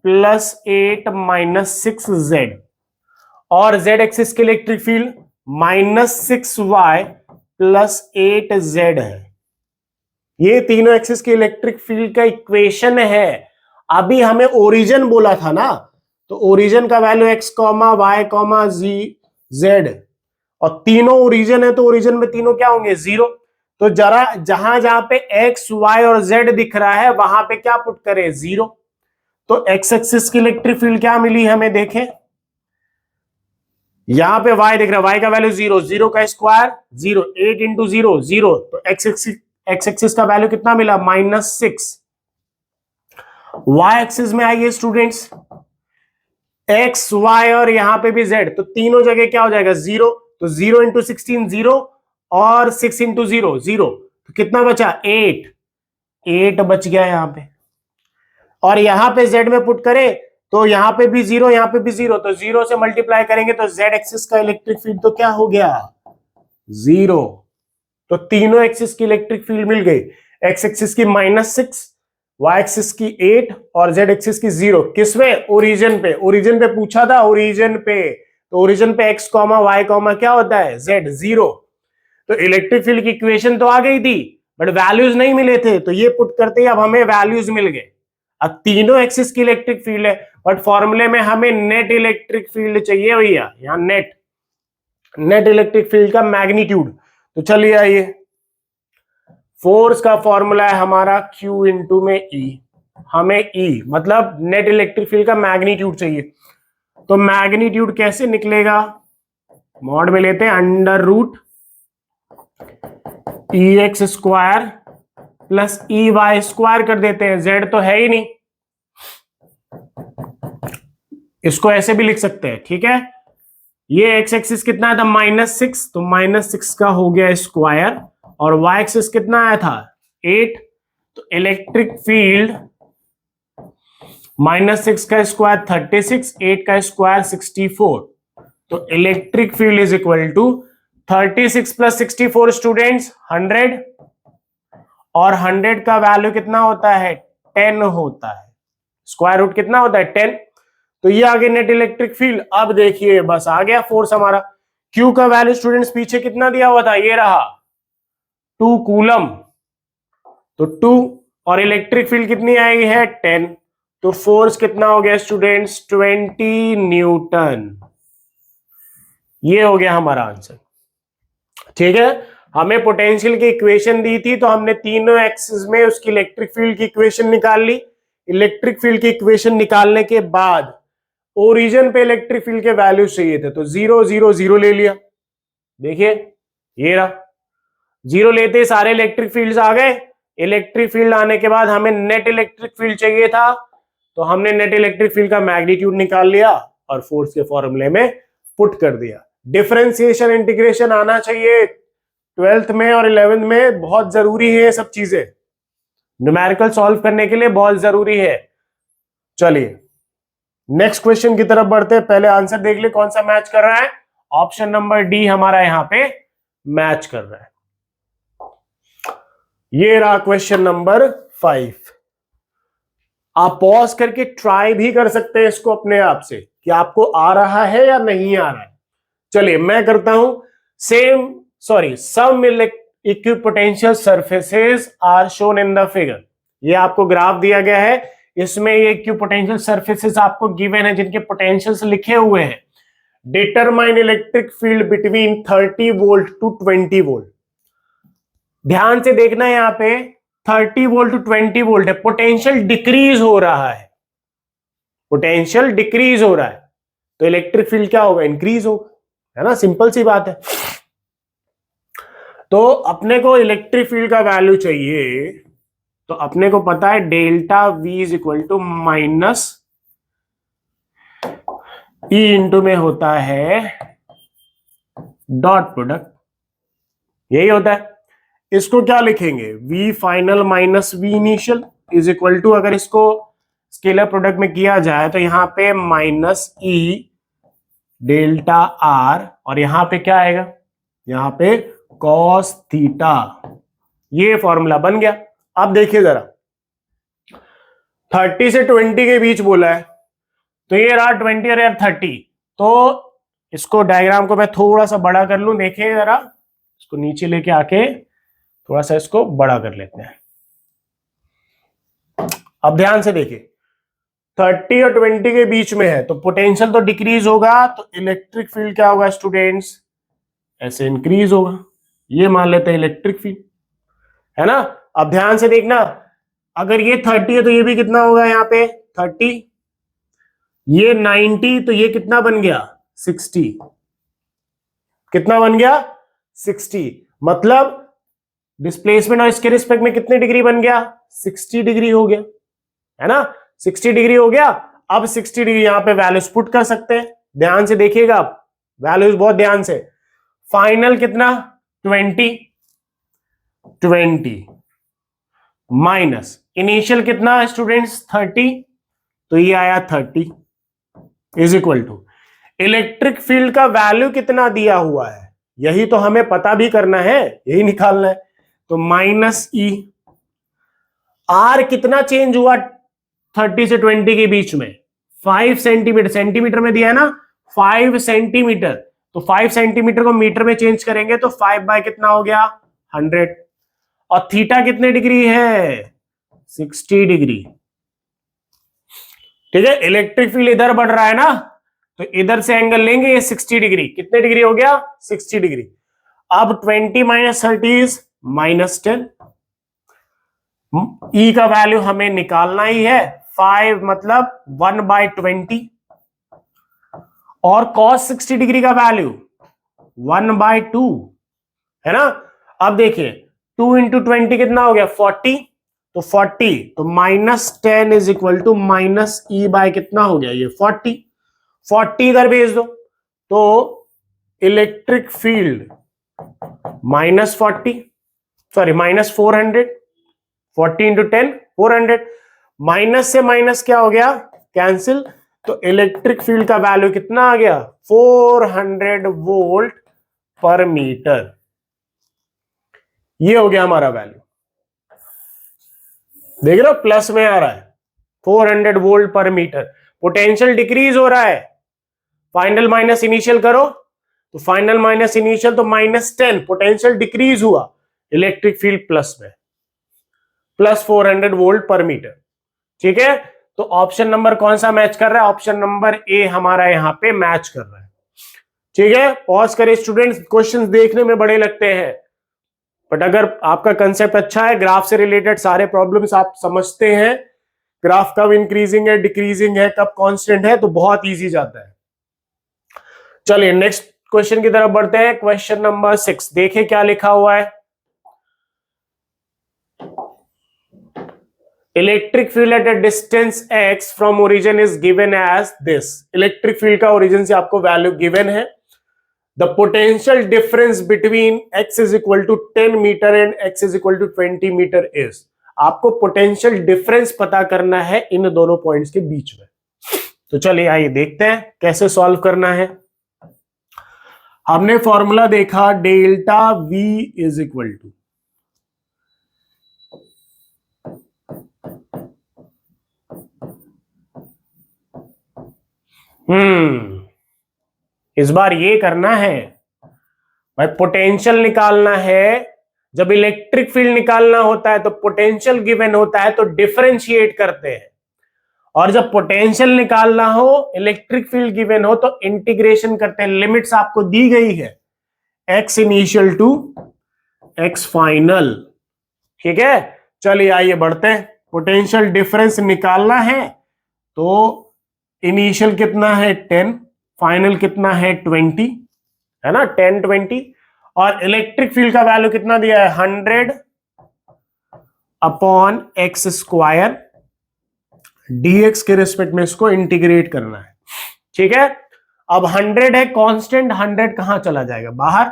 + 8 - 6z, और z एक्सिस की इलेक्ट्रिक फील्ड -6y + 8z है। ये तीनों एक्सिस की इलेक्ट्रिक फील्ड का इक्वेशन है। अभी हमें ओरिजिन बोला था ना, तो ओरिजिन का वैल्यू x, y, z, और तीनों ओरिजिन है तो ओरिजिन में तीनों क्या होंगे, 0। तो जरा जहां जहां पे x, y और z दिख रहा है वहां पे क्या पुट करें, 0। तो x एक्सिस की इलेक्ट्रिक फील्ड क्या मिली हमें, देखें यहां पे y दिख रहा है, y का वैल्यू 0, 0 का स्क्वायर 0, 8 इंटू 0 0, तो x एक्सिस का वैल्यू कितना मिला, -6। y एक्सिस में आइए स्टूडेंट्स, x, y और यहां पे भी z, तो तीनों जगह क्या हो जाएगा, 0। तो 0 इंटू 16 0, और 6 इंटू 0 0, तो कितना बचा, 8 बच गया यहां पे। और यहां पे z में पुट करें तो यहां पे भी 0, यहां पे भी 0, तो 0 से मल्टीप्लाई करेंगे तो z एक्सिस का इलेक्ट्रिक फील्ड तो क्या हो गया, 0। तो तीनों एक्सिस की इलेक्ट्रिक फील्ड मिल गई, x एक्सिस की -6, y एक्सिस की 8 और z एक्सिस की 0। किसमें, ओरिजिन पे, ओरिजिन पे पूछा था, ओरिजिन पे। तो ओरिजिन पे x, y, क्या होता है, z 0। तो इलेक्ट्रिक फील्ड की इक्वेशन तो आ गई थी, बट वैल्यूज नहीं मिले थे, तो ये पुट करते ही अब हमें वैल्यूज मिल गए। अब तीनों एक्सिस की इलेक्ट्रिक फील्ड है, बट फॉर्मूले में हमें नेट इलेक्ट्रिक फील्ड चाहिए भैया, यहां नेट इलेक्ट्रिक फील्ड का मैग्नीट्यूड। तो चलिए आइए, फोर्स का फॉर्मूला है हमारा Q इंटू में E, हमें E मतलब नेट इलेक्ट्रिक फील्ड का मैग्नीट्यूड चाहिए। तो मैग्नीट्यूड कैसे निकलेगा, मॉड में लेते हैं, √EX² + EY² कर देते हैं, Z तो है ही नहीं, इसको ऐसे भी लिख सकते हैं, ठीक है। ये x एक्सिस कितना आया था, -6, तो -6 का हो गया स्क्वायर, और y एक्सिस कितना आया था, 8। तो इलेक्ट्रिक फील्ड -6 का स्क्वायर 36, 8 का स्क्वायर 64, तो electric field is equal to 36 + 64 students 100, और 100 का वैल्यू कितना होता है, 10 होता है, स्क्वायर रूट कितना होता है, 10। तो ये आ गया नेट इलेक्ट्रिक फील्ड। अब देखिए बस आ गया फोर्स हमारा। क्यू का वैल्यू स्टूडेंट्स पीछे कितना दिया हुआ था, ये रहा 2 कूलम, तो 2, और इलेक्ट्रिक फील्ड कितनी आई है, 10, तो फोर्स कितना हो गया स्टूडेंट्स, 20 न्यूटन। ये हो गया हमारा आंसर, ठीक है। हमें पोटेंशियल की इक्वेशन दी थी, तो हमने तीनों एक्सिस में उसकी इलेक्ट्रिक फील्ड की इक्वेशन निकाल ली। इलेक्ट्रिक फील्ड की इक्वेशन निकालने के बाद ओरिजिन पे इलेक्ट्रिक फील्ड के वैल्यू चाहिए थे, तो 0 0 0 ले लिया, देखिए ये रहा, 0 लेते ही सारे इलेक्ट्रिक फील्ड्स आ गए। इलेक्ट्रिक फील्ड आने के बाद हमें नेट इलेक्ट्रिक फील्ड चाहिए था, तो हमने नेट इलेक्ट्रिक फील्ड का मैग्नीट्यूड निकाल लिया और फोर्स के फॉर्मूले में पुट कर दिया। डिफरेंशिएशन इंटीग्रेशन आना चाहिए 12th में और 11th में, बहुत जरूरी है ये सब चीजें, न्यूमेरिकल सॉल्व करने के लिए बहुत जरूरी है। चलिए नेक्स्ट क्वेश्चन की तरफ बढ़ते हैं, पहले आंसर देख ले कौन सा मैच कर रहा है। ऑप्शन नंबर डी हमारा यहां पे मैच कर रहा है। ये रहा क्वेश्चन नंबर 5। आप पॉज करके ट्राई भी कर सकते हैं इसको अपने आप से कि आपको आ रहा है या नहीं आ रहा है। चलिए मैं करता हूं, some equipotential surfaces are shown in the figure. ये आपको ग्राफ दिया गया है, इसमें ये इक्विपोटेंशियल सरफेसेस आपको गिवन है जिनके पोटेंशियल्स लिखे हुए हैं। Determine electric field between 30 volt to 20 volt. ध्यान से देखना है, यहां पे 30 वोल्ट टू 20 वोल्ट है, पोटेंशियल डिक्रीज हो रहा है, पोटेंशियल डिक्रीज हो रहा है, तो इलेक्ट्रिक फील्ड क्या होगा, इंक्रीज होगा, है ना, सिंपल सी बात है। तो अपने को इलेक्ट्रिक फील्ड का वैल्यू चाहिए, तो अपने को पता है delta V is equal to minus E into में होता है डॉट प्रोडक्ट, यही होता है। इसको क्या लिखेंगे, v final minus v initial is equal to, अगर इसको स्केलर प्रोडक्ट में किया जाए तो यहां पे माइनस ई डेल्टा आर, और यहां पे क्या आएगा, यहां पे कॉस थीटा। ये फॉर्मूला बन गया। अब देखिए जरा, 30 से 20 के बीच बोला है, तो ये रहा 20 और यार 30, तो इसको डायग्राम को मैं थोड़ा सा बड़ा कर लूं, देखिए जरा, इसको नीचे लेके आके थोड़ा सा इसको बड़ा कर लेते हैं। अब ध्यान से देखिए, 30 और 20 के बीच में है, तो पोटेंशियल तो डिक्रीज होगा, तो इलेक्ट्रिक फील्ड क्या होगा स्टूडेंट्स, ऐसे इंक्रीज होगा। ये मान लेते हैं इलेक्ट्रिक फील्ड, है ना। अब ध्यान से देखना, अगर ये 30 है तो ये भी कितना होगा, यहाँ पे 30, ये 90, तो ये कितना बन गया 60, कितना बन गया 60, मतलब डिस्प्लेसमेंट और इसके रिस्पेक्ट में कितने डिग्री बन गया, 60 डिग्री हो गया, है ना, 60 डिग्री हो गया। अब 60 डिग्री यहां पे वैल्यूज पुट कर सकते हैं, ध्यान से देखिएगा आप वैल्यूज, बहुत ध्यान से। फाइनल कितना 20 माइनस इनिशियल कितना स्टूडेंट्स 30, तो ये आया 30 is equal to electric field का वैल्यू कितना दिया हुआ है, यही तो हमें पता भी करना है, यही निकालना है, तो माइनस ई। आर कितना चेंज हुआ 30 से 20 के बीच में, 5 सेंटीमीटर, सेंटीमीटर में दिया है ना 5 सेंटीमीटर, तो 5 सेंटीमीटर को मीटर में चेंज करेंगे तो 5 बाय कितना हो गया 100, और थीटा कितने डिग्री है 60 डिग्री। ठीक है, इलेक्ट्रिक फील्ड इधर बढ़ रहा है ना, तो इधर से एंगल लेंगे, ये 60 डिग्री, कितने डिग्री हो गया 60 डिग्री। अब 20 माइनस 30 माइनस 10, ई का वैल्यू हमें निकालना ही है, 5 मतलब 1/20, और cos 60 डिग्री का वैल्यू 1/2, है ना। अब देखिए 2 इंटू 20 कितना हो गया 40, तो 40, तो minus 10 is equal to minus E by कितना हो गया ये 40, 40 इधर भेज दो, तो electric field minus 40, sorry minus 400, 40 into 10 400, minus से माइनस क्या हो गया कैंसिल, तो इलेक्ट्रिक फील्ड का वैल्यू कितना आ गया 400 वोल्ट पर मीटर, ये हो गया हमारा वैल्यू। देख रहे हो प्लस में आ रहा है 400 वोल्ट पर मीटर, पोटेंशियल डिक्रीज हो रहा है, फाइनल माइनस इनिशियल करो, तो फाइनल माइनस इनिशियल तो -10, पोटेंशियल डिक्रीज हुआ, इलेक्ट्रिक फील्ड प्लस में, प्लस 400 वोल्ट पर मीटर। ठीक है, तो ऑप्शन नंबर कौन सा मैच कर रहा है, ऑप्शन नंबर ए हमारा यहां पे मैच कर रहा है। ठीक है, पॉज करें स्टूडेंट्स, क्वेश्चंस देखने में बड़े लगते हैं, बट अगर आपका कंसेप्ट अच्छा है, ग्राफ से रिलेटेड सारे प्रॉब्लम्स आप समझते हैं, ग्राफ कब इंक्रीजिंग है डिक्रीजिंग है कब कांस्टेंट है, तो बहुत इजी जाता है। चलिए नेक्स्ट क्वेश्चन की तरफ बढ़ते हैं, क्वेश्चन नंबर 6, देखिए क्या लिखा हुआ है। Electric field at a distance x from origin is given as this, electric field का ओरिजिन से आपको वैल्यू गिवन है। The potential difference between x is equal to 10 metre and x is equal to 20 metre is, आपको पोटेंशियल डिफरेंस पता करना है इन दोनों पॉइंट्स के बीच में। तो चलिए आइए देखते हैं कैसे सॉल्व करना है। हमने फॉर्मूला देखा delta v is equal to, इस बार ये करना है भाई, पोटेंशियल निकालना है जब इलेक्ट्रिक फील्ड निकालना होता है तो पोटेंशियल गिवन होता है तो डिफरेंशिएट करते हैं, और जब पोटेंशियल निकालना हो, इलेक्ट्रिक फील्ड गिवन हो, तो इंटीग्रेशन करते हैं। लिमिट्स आपको दी गई है, x initial to x final. ठीक है, चलिए आइए बढ़ते हैं। पोटेंशियल डिफरेंस निकालना है तो इनिशियल कितना है 10, फाइनल कितना है 20, है ना, 10 20, और इलेक्ट्रिक फील्ड का वैल्यू कितना दिया है 100 अपॉन एक्स स्क्वायर, dx के रिस्पेक्ट में इसको इंटीग्रेट करना है। ठीक है, अब 100 है कांस्टेंट, 100 कहां चला जाएगा बाहर,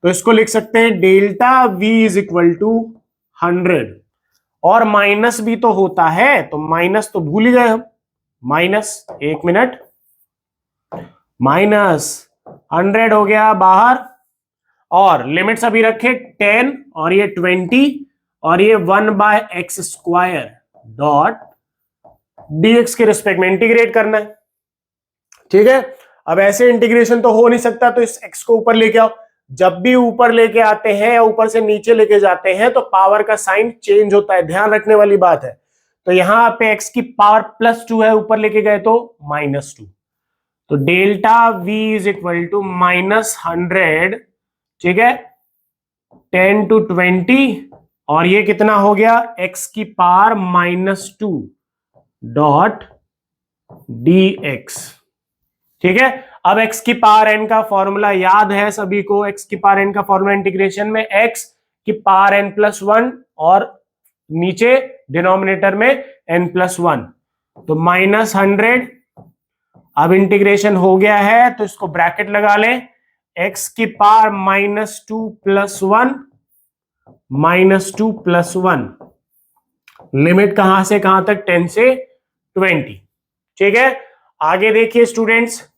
तो इसको लिख सकते हैं delta v is equal to 100, और माइनस भी तो होता है, तो माइनस तो भूल ही गए हम, माइनस, एक मिनट, माइनस 100 हो गया बाहर, और लिमिट्स अभी रखे 10 और ये 20 और ये 1/x² डॉट dx के रिस्पेक्ट में इंटीग्रेट करना है। ठीक है, अब ऐसे इंटीग्रेशन तो हो नहीं सकता, तो इस x को ऊपर लेके आओ। जब भी ऊपर लेके आते हैं या ऊपर से नीचे लेके जाते हैं तो पावर का साइन चेंज होता है, ध्यान रखने वाली बात है। तो यहां पे x की पावर +2 है, ऊपर लेके गए तो -2, तो delta v is equal to -100। ठीक है, 10 to 20, और ये कितना हो गया x की पावर -2 डॉट dx। ठीक है, अब x की पावर n का फॉर्मूला याद है सभी को, x की पावर n का फॉर्मूला इंटीग्रेशन में x की पावर n+1 और नीचे डिनोमिनेटर में n+1, तो -100। अब इंटीग्रेशन हो गया है तो इसको ब्रैकेट लगा लें, x की पावर -2 + 1, -2 + 1, लिमिट कहां से कहां तक 10 से 20। ठीक है, आगे देखिए students,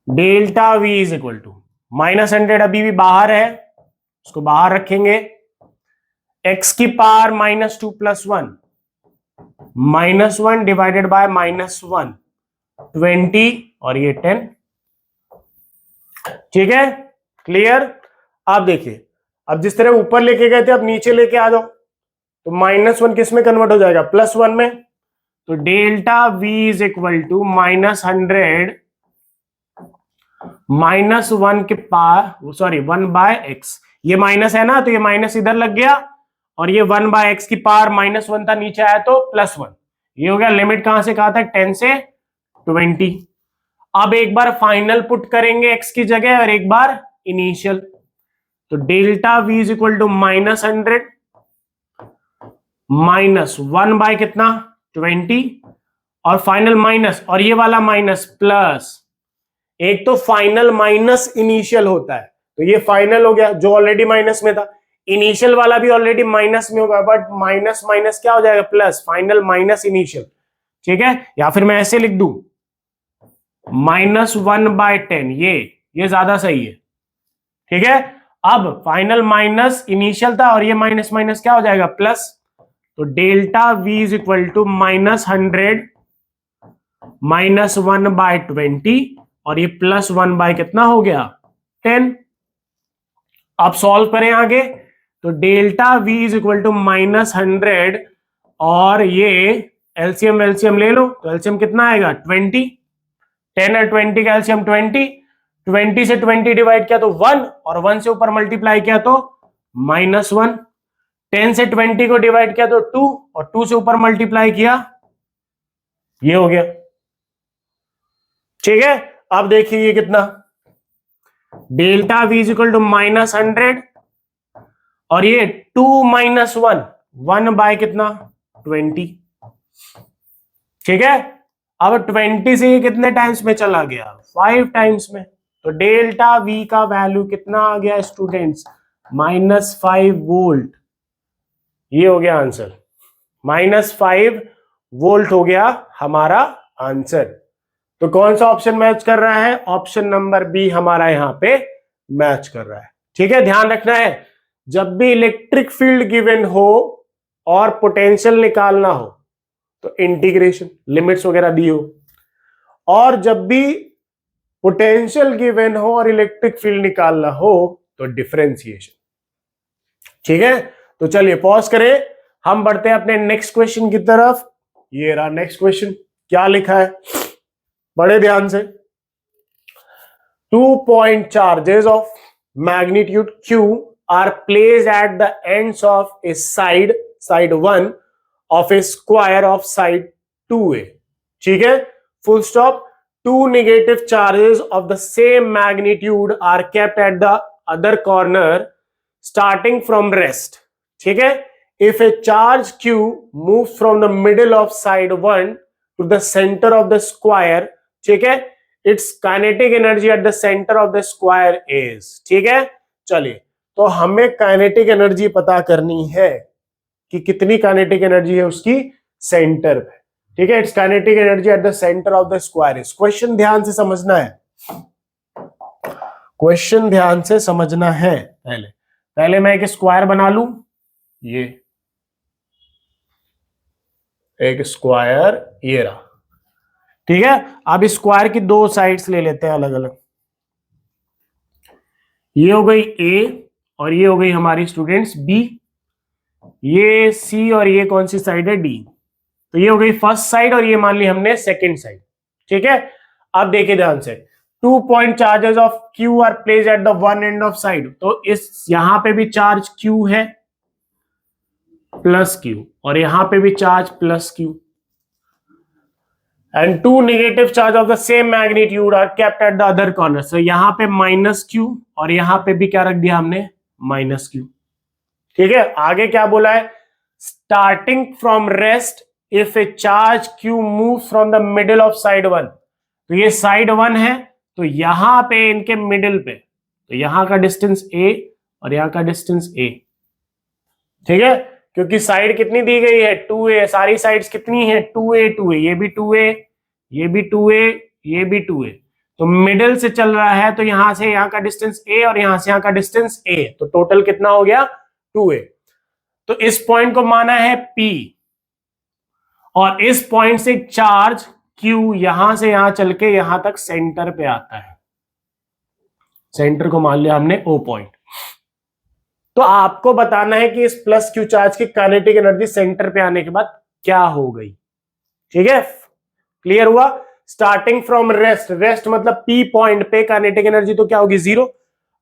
delta v is equal to -100 अभी भी बाहर है, उसको बाहर रखेंगे, x की पावर -2 + 1, -1 डिवाइडेड बाय -1, 20 और ये 10। ठीक है, क्लियर। अब देखिए, अब जिस तरह ऊपर लेके गए थे अब नीचे लेके आ जाओ, तो -1 किस में कन्वर्ट हो जाएगा +1 में, तो delta v is equal to -100 -1 के पावर, सॉरी 1/x, ये माइनस है ना, तो ये माइनस इधर लग गया, और ये 1/x की पावर -1 था, नीचे आया तो +1, ये हो गया। लिमिट कहां से कहां तक 10 से 20। अब एक बार फाइनल पुट करेंगे x की जगह और एक बार इनिशियल, तो delta v is equal to -100 -1 by कितना 20, और फाइनल माइनस, और ये वाला माइनस प्लस, एक तो फाइनल माइनस इनिशियल होता है, तो ये फाइनल हो गया जो ऑलरेडी माइनस में था, इनिशियल वाला भी ऑलरेडी माइनस में होगा, बट माइनस माइनस क्या हो जाएगा प्लस, फाइनल माइनस इनिशियल। ठीक है, या फिर मैं ऐसे लिख दूं -1/10, ये ज्यादा सही है। ठीक है, अब फाइनल माइनस इनिशियल था और ये माइनस माइनस क्या हो जाएगा प्लस, तो delta v is equal to -100 -1/20, और ये +1 कितना हो गया 10। अब सॉल्व करें आगे, तो delta v is equal to -100, और ये एलसीएम एलसीएम ले लो, तो एलसीएम कितना आएगा 20, 10 और 20 का एलसीएम 20, 20 से 20 डिवाइड किया तो 1, और 1 से ऊपर मल्टीप्लाई किया तो -1, 10 से 20 को डिवाइड किया तो 2, और 2 से ऊपर मल्टीप्लाई किया, ये हो गया। ठीक है, अब देखिए ये कितना, delta v is equal to -100, और ये 2 - 1, 1 बाय कितना 20। ठीक है, अब 20 से ये कितने टाइम्स में चला गया 5 टाइम्स में, तो डेल्टा v का वैल्यू कितना आ गया स्टूडेंट्स -5 वोल्ट। ये हो गया आंसर, -5 वोल्ट हो गया हमारा आंसर। तो कौन सा ऑप्शन मैच कर रहा है, ऑप्शन नंबर बी हमारा यहां पे मैच कर रहा है। ठीक है, ध्यान रखना है, जब भी इलेक्ट्रिक फील्ड गिवन हो और पोटेंशियल निकालना हो तो इंटीग्रेशन, लिमिट्स वगैरह दी हो, और जब भी पोटेंशियल गिवन हो और इलेक्ट्रिक फील्ड निकालना हो तो डिफरेंशिएशन। ठीक है, तो चलिए पॉज करें, हम बढ़ते हैं अपने नेक्स्ट क्वेश्चन की तरफ। ये रहा नेक्स्ट क्वेश्चन, क्या लिखा है बड़े ध्यान से। 2 point charges of magnitude q are placed at the ends of a side 1 of a square of side 2a, ठीक है, full stop. 2 negative charges of the same magnitude are kept at the other corner starting from rest, ठीक है. If a charge q moves from the middle of side 1 to the center of the square, ठीक है, its kinetic energy at the center of the square is, ठीक है. चलिए, तो हमें काइनेटिक एनर्जी पता करनी है कि कितनी काइनेटिक एनर्जी है उसकी सेंटर पे, ठीक है. It's kinetic energy at the centre of the square is. Question ध्यान से समझना है, क्वेश्चन ध्यान से समझना है. पहले मैं एक स्क्वायर बना लूं, ये एक स्क्वायर ये रहा, ठीक है. अब स्क्वायर की दो साइड्स ले लेते हैं अलग अलग. ये हो गई ए और ये हो गई हमारी स्टूडेंट्स बी. ये सी और ये कौन सी साइड है, डी. तो ये हो गई फर्स्ट साइड और ये मान ली हमने सेकंड साइड, ठीक है. अब देखिए ध्यान से, 2 point charges of q are placed at the one end of side. तो इस यहां पे भी चार्ज q है प्लस q और यहां पे भी charge plus q. And 2 negative charge of the same magnitude are kept at the other corner. So यहां पे माइनस q और यहां पे भी क्या रख दिया हमने, माइनस q, ठीक है. आगे क्या बोला है, starting from rest if A charge q move from the middle of side 1. तो ये साइड 1 है, तो यहां पे इनके मिडिल पे, तो यहां का डिस्टेंस a और यहां का डिस्टेंस a, ठीक है. क्योंकि साइड कितनी दी गई है, 2a. सारी साइड्स कितनी है, 2a 2a, ये भी 2a, ये भी 2a, ये भी 2a. तो मिडिल से चल रहा है, तो यहां से यहां का डिस्टेंस a और यहां से यहां का डिस्टेंस a, तो टोटल कितना हो गया, 2a. तो इस पॉइंट को माना है p और इस पॉइंट से चार्ज q यहां से यहां चल के यहां तक सेंटर पे आता है. सेंटर को मान लिया हमने O पॉइंट. तो आपको बताना है कि इस प्लस q चार्ज की काइनेटिक एनर्जी सेंटर पे आने के बाद क्या हो गई, ठीक है. क्लियर हुआ. स्टार्टिंग फ्रॉम रेस्ट, रेस्ट मतलब P पॉइंट पे काइनेटिक एनर्जी तो क्या होगी, 0.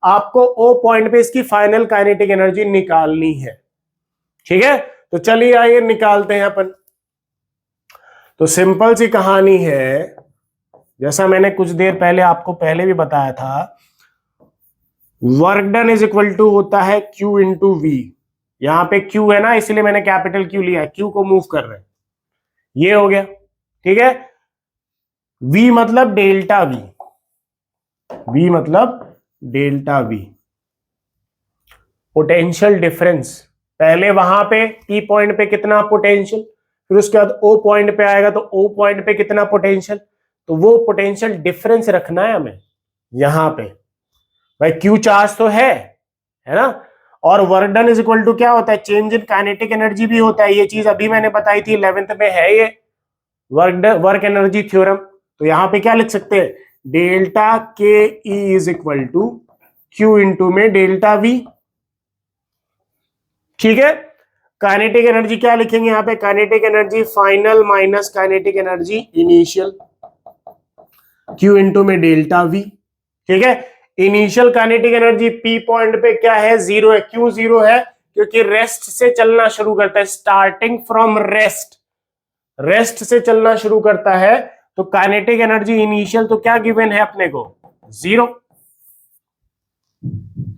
आपको O पॉइंट पे इसकी फाइनल काइनेटिक एनर्जी निकालनी है, ठीक है. तो चलिए आइए निकालते हैं अपन. तो सिंपल सी कहानी है, जैसा मैंने कुछ देर पहले आपको पहले भी बताया था, work done is equal to होता है Q इंटू वी. यहां पे Q है ना, इसलिए मैंने कैपिटल Q लिया है, Q को मूव कर रहे हैं, ये हो गया, ठीक है. V मतलब डेल्टा V, V मतलब डेल्टा V. पोटेंशियल डिफरेंस, पहले वहां पे P पॉइंट पे कितना पोटेंशियल, फिर उसके बाद O पॉइंट पे आएगा तो O पॉइंट पे कितना पोटेंशियल, तो वो पोटेंशियल डिफरेंस रखना है हमें यहां पे. भाई Q चार्ज तो है ना, और work done is equal to क्या होता है, चेंज इन काइनेटिक एनर्जी भी होता है. ये चीज अभी मैंने बताई थी 11th में है, ये वर्क एनर्जी थ्योरम. तो यहां पे क्या लिख सकते हैं, डेल्टा के E is equal to Q into में डेल्टा V, ठीक है. काइनेटिक एनर्जी क्या लिखेंगे यहाँ पे, kinetic energy final minus kinetic energy initial, Q into में डेल्टा V, ठीक है. Initial kinetic energy P point पे क्या है, 0 है. क्यों 0 है, क्योंकि रेस्ट से चलना शुरू करता है, स्टार्टिंग फ्रॉम रेस्ट, रेस्ट से चलना शुरू करता है. तो काइनेटिक एनर्जी इनिशियल तो क्या गिवन है अपने को, 0.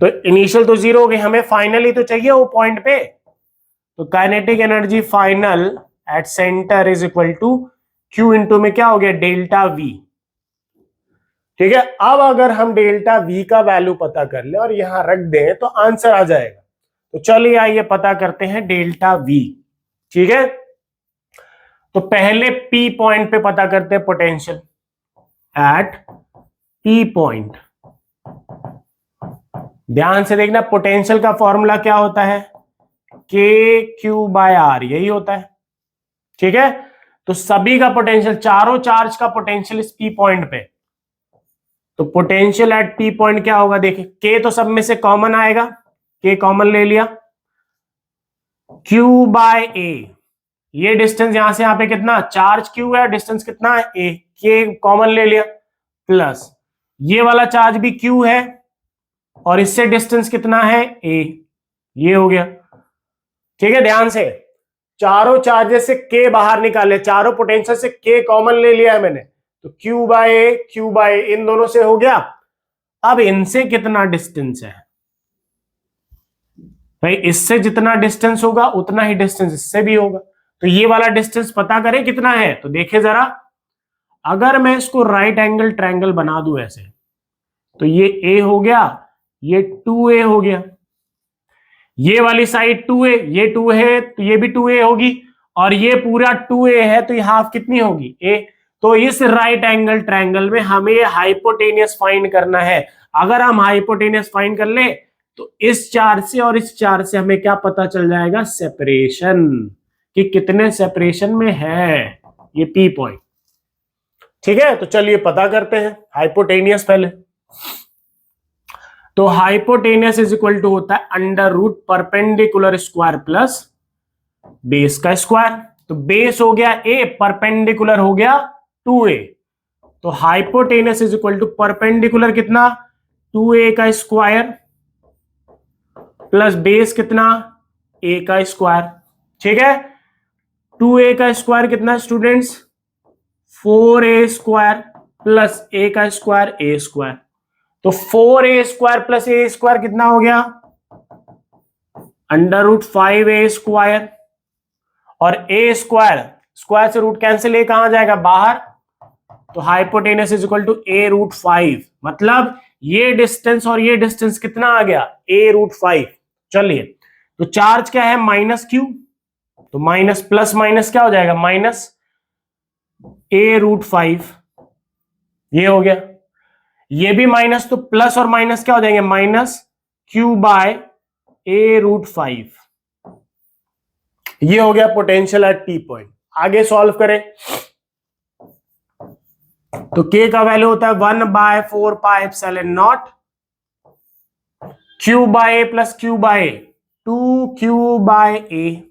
तो इनिशियल तो 0 हो गई, हमें फाइनली तो चाहिए वो पॉइंट पे. तो kinetic energy final at centre is equal to Q into में क्या हो गया, डेल्टा V, ठीक है. अब अगर हम डेल्टा V का वैल्यू पता कर ले और यहां रख दें तो आंसर आ जाएगा. तो चलिए आइए पता करते हैं डेल्टा V, ठीक है. तो पहले P पॉइंट पे पता करते हैं पोटेंशियल एट P पॉइंट. ध्यान से देखना, पोटेंशियल का फॉर्मूला क्या होता है, KQ/R, यही होता है, ठीक है. तो सभी का पोटेंशियल, चारों चार्ज का पोटेंशियल इस P पॉइंट पे, तो पोटेंशियल एट P पॉइंट क्या होगा, देखिए K तो सब में से कॉमन आएगा, K कॉमन ले लिया, क्यू बाय ए, ये डिस्टेंस यहां से यहां पे कितना, चार्ज क्यू है, डिस्टेंस कितना है ए, के कॉमन ले लिया, प्लस ये वाला चार्ज भी क्यू है और इससे डिस्टेंस कितना है ए, ये हो गया। ठीक है, ध्यान से चारों चार्जेस से के बाहर निकाले, चारों पोटेंशियल से के कॉमन ले लिया है मैंने, तो क्यू बाय ए इन दोनों से हो गया। अब इनसे कितना डिस्टेंस है भाई, इससे जितना डिस्टेंस होगा उतना ही डिस्टेंस इससे भी होगा, तो ये वाला डिस्टेंस पता करें कितना है। तो देखे जरा, अगर मैं इसको राइट एंगल ट्रायंगल बना दूं ऐसे, तो ये ए हो गया, ये 2a हो गया, ये वाली साइड 2a, ये 2 है तो ये भी 2a होगी, और ये पूरा 2a है तो ये हाफ कितनी होगी a। तो इस राइट एंगल ट्रायंगल में हमें हाइपोटेनियस फाइंड करना है। अगर हम हाइपोटेनियस फाइंड कर ले तो इस चार्ज से और इस चार्ज से हमें क्या पता चल जाएगा, सेपरेशन, कि कितने सेपरेशन में है ये पी पॉइंट। ठीक है, तो चलिए पता करते हैं हाइपोटेनियस पहले। तो हाइपोटेनियस इज इक्वल टू होता है under root perpendicular square plus base का स्क्वायर। तो बेस हो गया ए, परपेंडिकुलर हो गया 2a, तो hypotenuse is equal to perpendicular कितना 2a का स्क्वायर प्लस बेस कितना a का स्क्वायर। ठीक है, 2a का स्क्वायर कितना students, 4a square plus a का स्क्वायर a स्क्वायर। तो 4a square plus a square कितना हो गया, अंडर रूट 5a स्क्वायर, और a स्क्वायर, स्क्वायर से रूट कैंसिल, a कहां जाएगा बाहर, तो hypotenuse is equal to a root 5, मतलब ये डिस्टेंस और ये डिस्टेंस कितना आ गया a रूट 5। चलिए, तो चार्ज क्या है माइनस क्यू, तो माइनस प्लस माइनस क्या हो जाएगा माइनस a रूट 5, ये हो गया। ये भी माइनस, तो प्लस और माइनस क्या हो जाएंगे minus Q by a root 5, ये हो गया पोटेंशियल एट पी पॉइंट। आगे सॉल्व करें तो k का वैल्यू होता है 1/4 pi epsilon naught Q by A plus Q by A, 2q by A.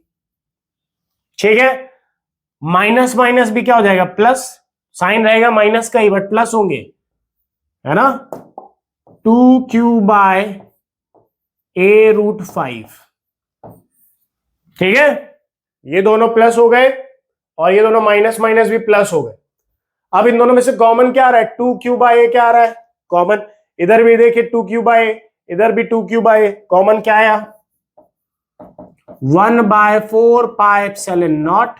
ठीक है, माइनस माइनस भी क्या हो जाएगा प्लस, साइन रहेगा माइनस का ही बट प्लस होंगे, है ना, 2q बाय a रूट 5। ठीक है, ये दोनों प्लस हो गए और ये दोनों माइनस माइनस भी प्लस हो गए। अब इन दोनों में से कॉमन क्या आ रहा है, 2q बाय ए क्या आ रहा है कॉमन, इधर भी देखिए 2q बाय ए, इधर भी 2q बाय ए, कॉमन क्या आया 1/4 pi epsilon naught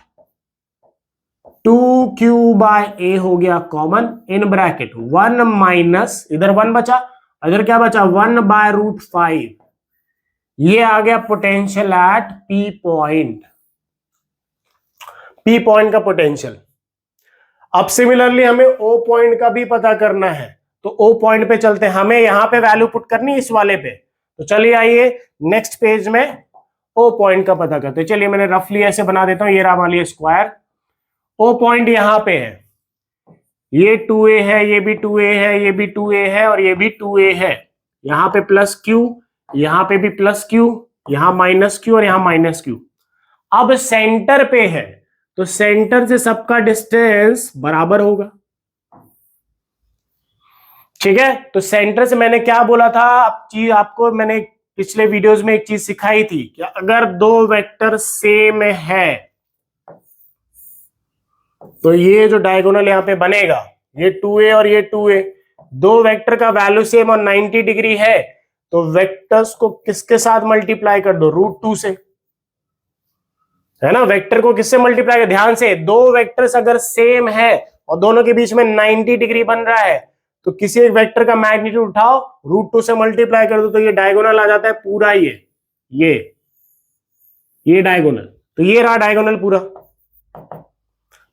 2q by A हो गया कॉमन, इन ब्रैकेट 1 माइनस, इधर 1 बचा, इधर क्या बचा 1 बाय रूट 5, ये आ गया potential at P point, P point का पोटेंशियल। अब सिमिलरली हमें ओ पॉइंट का भी पता करना है, तो ओ पॉइंट पे चलते हैं, हमें यहां पे वैल्यू पुट करनी है इस वाले पे, तो चलिए आइए नेक्स्ट पेज में ओ पॉइंट का पता करते हैं। चलिए मैंने रफली ऐसे बना देता हूं, ये रहा मान लिया स्क्वायर, ओ पॉइंट यहां पे है, ये 2a है, ये भी 2a है, ये भी 2a है और ये भी 2a है, यहां पे प्लस q, यहां पे भी प्लस q, यहां माइनस q और यहां माइनस q। अब सेंटर पे है तो सेंटर से सबका डिस्टेंस बराबर होगा। ठीक है, तो सेंटर से मैंने क्या बोला था, चीज आपको मैंने पिछले वीडियोस में एक चीज सिखाई थी कि अगर दो वेक्टर सेम है तो ये जो डायगोनल यहां पे बनेगा, ये 2a और ये 2a, दो वेक्टर का वैल्यू सेम और 90 डिग्री है, तो वेक्टर्स को किसके साथ मल्टीप्लाई कर दो, रूट 2 से, है ना, वेक्टर को किससे मल्टीप्लाई कर, ध्यान से, दो वेक्टर्स अगर सेम है और दोनों के बीच में 90 डिग्री बन रहा है तो किसी एक वेक्टर का मैग्नीट्यूड उठाओ, रूट 2 से मल्टीप्लाई कर दो, तो ये डायगोनल आ जाता है पूरा, ये डायगोनल, तो ये रहा डायगोनल पूरा।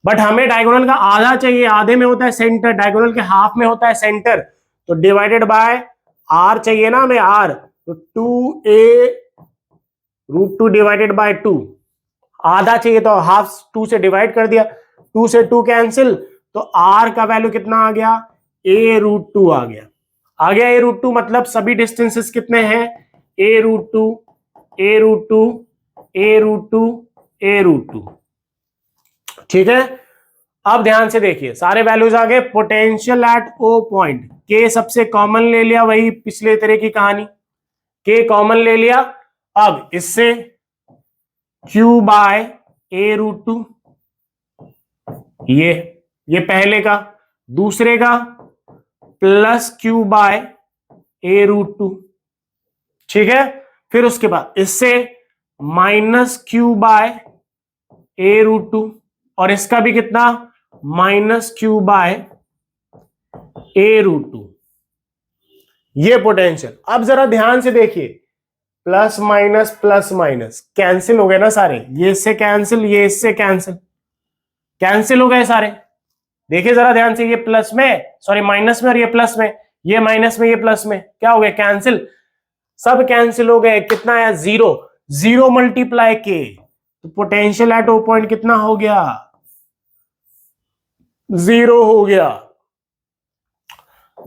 बट हमें डायगोनल का आधा चाहिए, आधे में होता है सेंटर, डायगोनल के हाफ में होता है सेंटर, तो डिवाइडेड बाय आर चाहिए ना हमें, आर, तो 2a रूट 2 डिवाइडेड बाय 2, आधा चाहिए तो हाफ 2 से डिवाइड कर दिया, 2 से 2 कैंसिल, तो आर का वैल्यू कितना आ गया a रूट 2 आ गया, a रूट 2, मतलब सभी डिस्टेंसेस कितने हैं a root 2, a root 2, A√2 ठीक है। अब ध्यान से देखिए, सारे वैल्यूज आ गए। पोटेंशियल एट O पॉइंट, के सबसे कॉमन ले लिया, वही पिछले तरह की कहानी, के कॉमन ले लिया। अब इससे Q/A√2, ये पहले का, दूसरे का प्लस Q/A√2, ठीक है। फिर उसके बाद इससे -Q/A√2, और इसका भी कितना, -Q/A√2, ये पोटेंशियल। अब जरा ध्यान से देखिए, प्लस माइनस कैंसिल हो गए ना सारे, ये इससे कैंसिल, ये इससे कैंसिल, कैंसिल हो गए सारे। देखिए जरा ध्यान से, ये प्लस में, सॉरी माइनस में, और ये प्लस में, ये माइनस में, ये प्लस में, क्या हो गया, कैंसिल, सब कैंसिल हो गए। कितना आया, 0, 0 मल्टीप्लाई के, तो पोटेंशियल एट O पॉइंट कितना हो गया, 0 हो गया,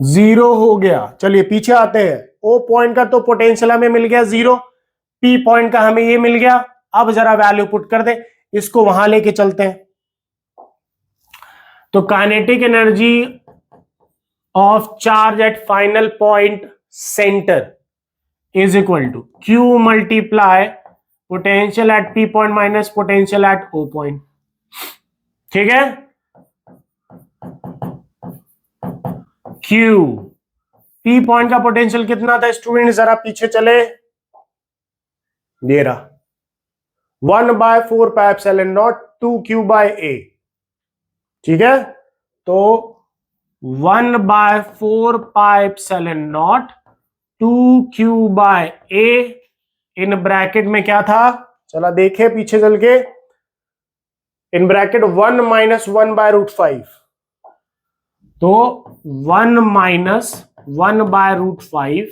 0 हो गया। चलिए पीछे आते हैं। O पॉइंट का तो पोटेंशियल हमें मिल गया 0, P पॉइंट का हमें ये मिल गया। अब जरा वैल्यू पुट कर दे, इसको वहां लेके चलते हैं। तो kinetic energy of charge at final point centre is equal to Q multiply potential at P point minus potential at O point, ठीक है। Q, P पॉइंट का पोटेंशियल कितना था स्टूडेंट, जरा पीछे चले, ये रहा 1/4πε0 2Q/A, ठीक है। तो 1/4πε0 2Q/A, इन ब्रैकेट में क्या था, चला देखे पीछे चल के, इन ब्रैकेट 1 - 1/√5, तो 1 - 1/√5,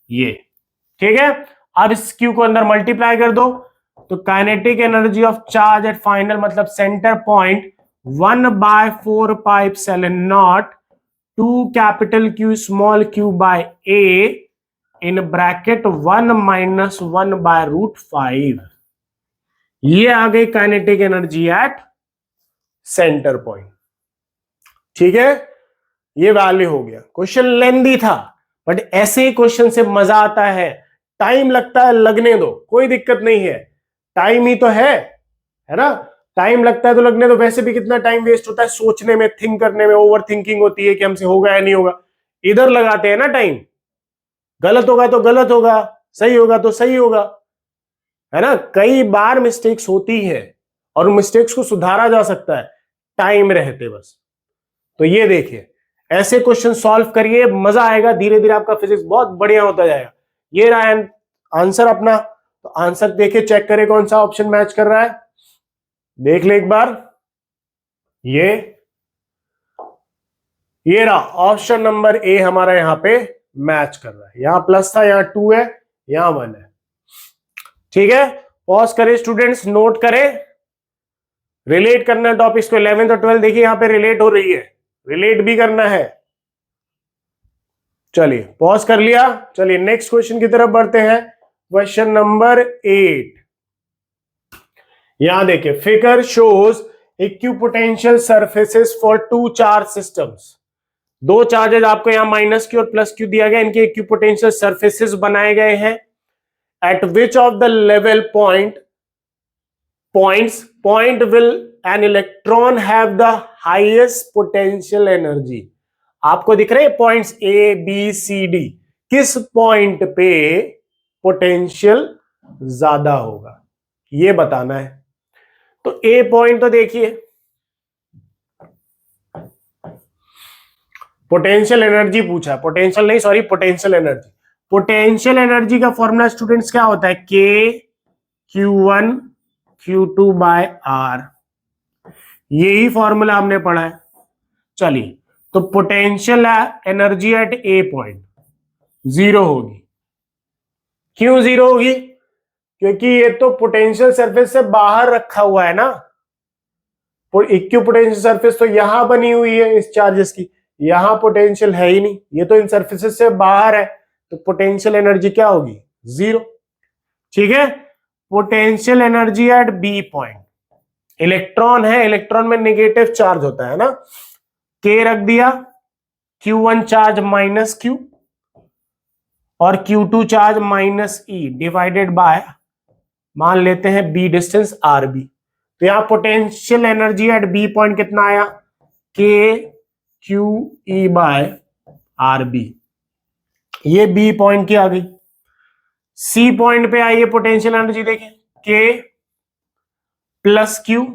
ये, ठीक है। अब इस Q को अंदर मल्टीप्लाई कर दो, तो kinetic energy of charge at final मतलब center point 1/4πε0 2 small Q/A in bracket 1 - 1/√5, ये आ गई kinetic energy at center point, ठीक है। ये वैल्यू हो गया। क्वेश्चन लेंदी था, बट ऐसे ही क्वेश्चन से मजा आता है। टाइम लगता है, लगने दो, कोई दिक्कत नहीं है, टाइम ही तो है ना। टाइम लगता है तो लगने दो। वैसे भी कितना टाइम वेस्ट होता है सोचने में, थिंक करने में, ओवर थिंकिंग होती है कि हमसे होगा या नहीं होगा। इधर लगाते हैं ना टाइम, गलत होगा तो गलत होगा, सही होगा तो सही होगा, है ना। कई बार मिस्टेक्स होती है और उन मिस्टेक्स को सुधारा जा सकता है टाइम रहते बस। तो ये देखिए, ऐसे क्वेश्चन सॉल्व करिए, मजा आएगा, धीरे धीरे आपका फिजिक्स बहुत बढ़िया होता जाएगा। ये रहा आंसर अपना, तो आंसर देखिए, चेक करें कौन सा ऑप्शन मैच कर रहा है, देख ले एक बार। ये रहा ऑप्शन नंबर ए हमारा यहां पे मैच कर रहा है। यहां प्लस था, यहां 2 है, यहां 1 है, ठीक है। पॉज करें स्टूडेंट्स, नोट करें, रिलेट करना टॉपिक्स को 11th और 12th, देखिए यहां पे रिलेट हो रही है, रिलेट भी करना है। चलिए पॉज कर लिया, चलिए नेक्स्ट क्वेश्चन की तरफ बढ़ते हैं। क्वेश्चन नंबर 8, यहां देखिए, figure shows equipotential surfaces for 2 charge systems. 2 charges आपको यहां माइनस Q और प्लस Q दिया गया, इनके इक्विपोटेंशियल सरफेसेस बनाए गए हैं। Eight which of the level point will an electron have the highest potential energy? आपको दिख रहे हैं points A, B, C, D, किस पॉइंट पे पोटेंशियल ज्यादा होगा ये बताना है। तो A पॉइंट तो देखिए, पोटेंशियल एनर्जी पूछा, पोटेंशियल नहीं, sorry, potential energy. Potential energy का फॉर्मूला स्टूडेंट्स क्या होता है, K Q1 Q2/R, यही फॉर्मूला हमने पढ़ा है। चलिए, तो पोटेंशियल एनर्जी एट ए पॉइंट 0 होगी। क्यों 0 होगी, क्योंकि ये तो पोटेंशियल सरफेस से बाहर रखा हुआ है ना। इक्विपोटेंशियल सरफेस तो यहां बनी हुई है इस चार्जेस की, यहां पोटेंशियल है ही नहीं, ये तो इन सरफेसेस से बाहर है, तो पोटेंशियल एनर्जी क्या होगी, 0, ठीक है। Potential energy at B point, electron है, इलेक्ट्रॉन में नेगेटिव चार्ज होता है ना, के रख दिया, Q1 चार्ज माइनस Q और Q2 charge minus E divided by, मान लेते हैं B डिस्टेंस RB। तो यहां potential energy at B point कितना आया, KQE बाय RB, ये B पॉइंट की आ गई। C पॉइंट पे आइए, पोटेंशियल एनर्जी देखें, K प्लस Q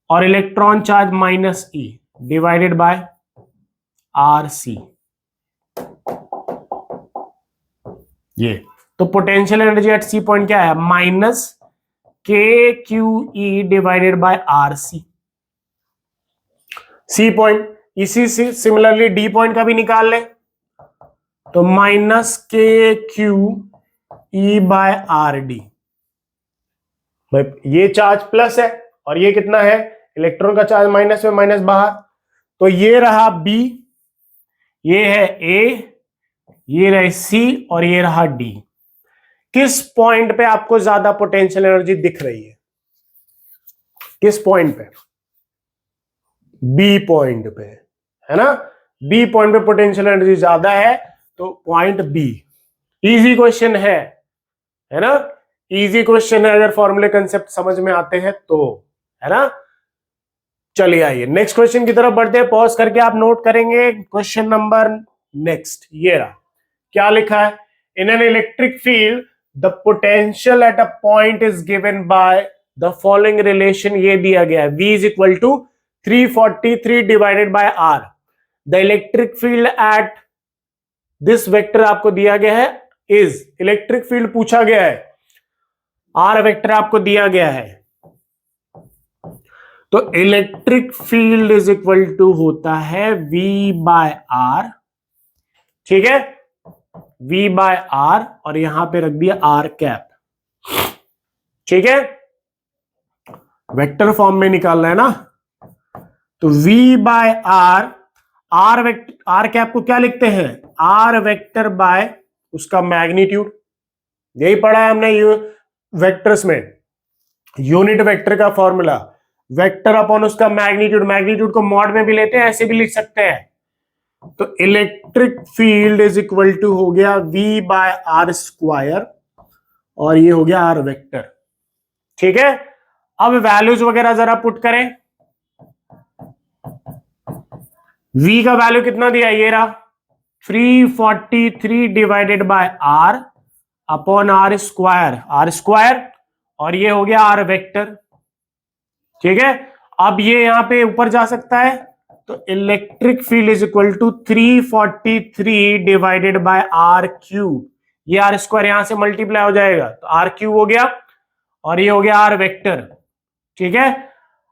और electron charge minus E divided by RC, ये तो potential energy at C point क्या है, minus KQE divided by RC। C point, इसी से सिमिलरली डी पॉइंट का भी निकाल ले, तो माइनस KQE बाय RD। ये चार्ज प्लस है और ये कितना है, इलेक्ट्रॉन का चार्ज माइनस में, माइनस बाहर, तो ये रहा B, ये है A, ये रहे C और ये रहा D। किस पॉइंट पे आपको ज्यादा पोटेंशियल एनर्जी दिख रही है, किस पॉइंट पे, B पॉइंट पे, है ना, B पॉइंट पे पोटेंशियल एनर्जी ज्यादा है, तो पॉइंट B। इजी क्वेश्चन है ना, इजी क्वेश्चन है अगर फॉर्मूले कंसेप्ट समझ में आते हैं तो, है ना। चलिए आइए नेक्स्ट क्वेश्चन की तरफ बढ़ते हैं, पॉज करके आप नोट करेंगे। क्वेश्चन नंबर नेक्स्ट ये रहा, क्या लिखा है, in an electric field the potential at a point is given by the following relation, ये दिया गया है, V is equal to 343 divided by R। The electric field at this vector आपको दिया गया है, इज, इलेक्ट्रिक फील्ड पूछा गया है, R वेक्टर आपको दिया गया है, तो electric field is equal to होता है V बाय R, ठीक है, V बाय R और यहां पे रख दिया R कैप, ठीक है, वेक्टर फॉर्म में निकालना है ना, तो V by R, R vector, R cap को क्या लिखते हैं, R वेक्टर बाय उसका मैग्नीट्यूड, यही पढ़ा है हमने वेक्टर्स में, यूनिट वेक्टर का फॉर्मूला, वेक्टर अपॉन उसका मैग्नीट्यूड, मैग्नीट्यूड को मॉड में भी लेते हैं, ऐसे भी लिख सकते हैं। तो electric field is equal to हो गया V बाय R स्क्वायर और ये हो गया R वेक्टर, ठीक है। अब वैल्यूज वगैरह जरा पुट करें, V का वैल्यू कितना दिया, ये रहा 343 divided by R upon R square और ये हो गया R वेक्टर, ठीक है। अब ये यहां पे ऊपर जा सकता है, तो electric field is equal to 343 divided by R cube, ये R स्क्वायर यहां से मल्टीप्लाई हो जाएगा, तो R क्यूब हो गया और ये हो गया R वेक्टर, ठीक है।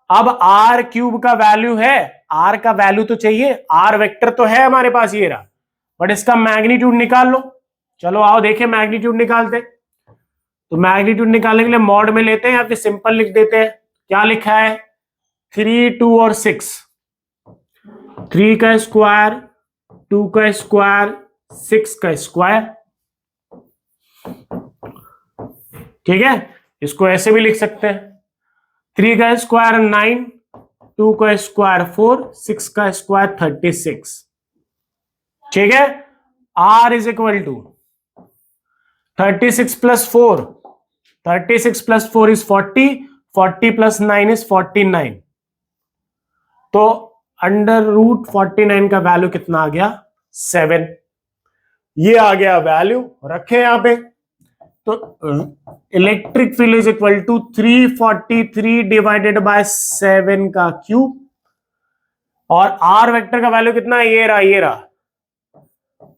अब R क्यूब का वैल्यू है, R का वैल्यू तो चाहिए, R वेक्टर तो है हमारे पास, ये रहा, बट इसका मैग्नीट्यूड निकाल लो। चलो आओ देखें मैग्नीट्यूड निकालते, तो मैग्नीट्यूड निकालने के लिए मॉड में लेते हैं या फिर सिंपल लिख देते हैं। क्या लिखा है, 3, 2 और 6, 3 का स्क्वायर, 2 का स्क्वायर, 6 का स्क्वायर, ठीक है, इसको ऐसे भी लिख सकते हैं, 3 का स्क्वायर 9, 2 का स्क्वायर 4, 6 का स्क्वायर 36, ठीक है। R is equal to 36 plus 4, 36 plus 4 is 40, 40 plus 9 is 49, तो अंडर रूट 49 का वैल्यू कितना आ गया, 7, ये आ गया वैल्यू, रखे यहां पे। तो electric field is equal to 343 divided by 7 का क्यूब और R वेक्टर का वैल्यू कितना है, ये रहा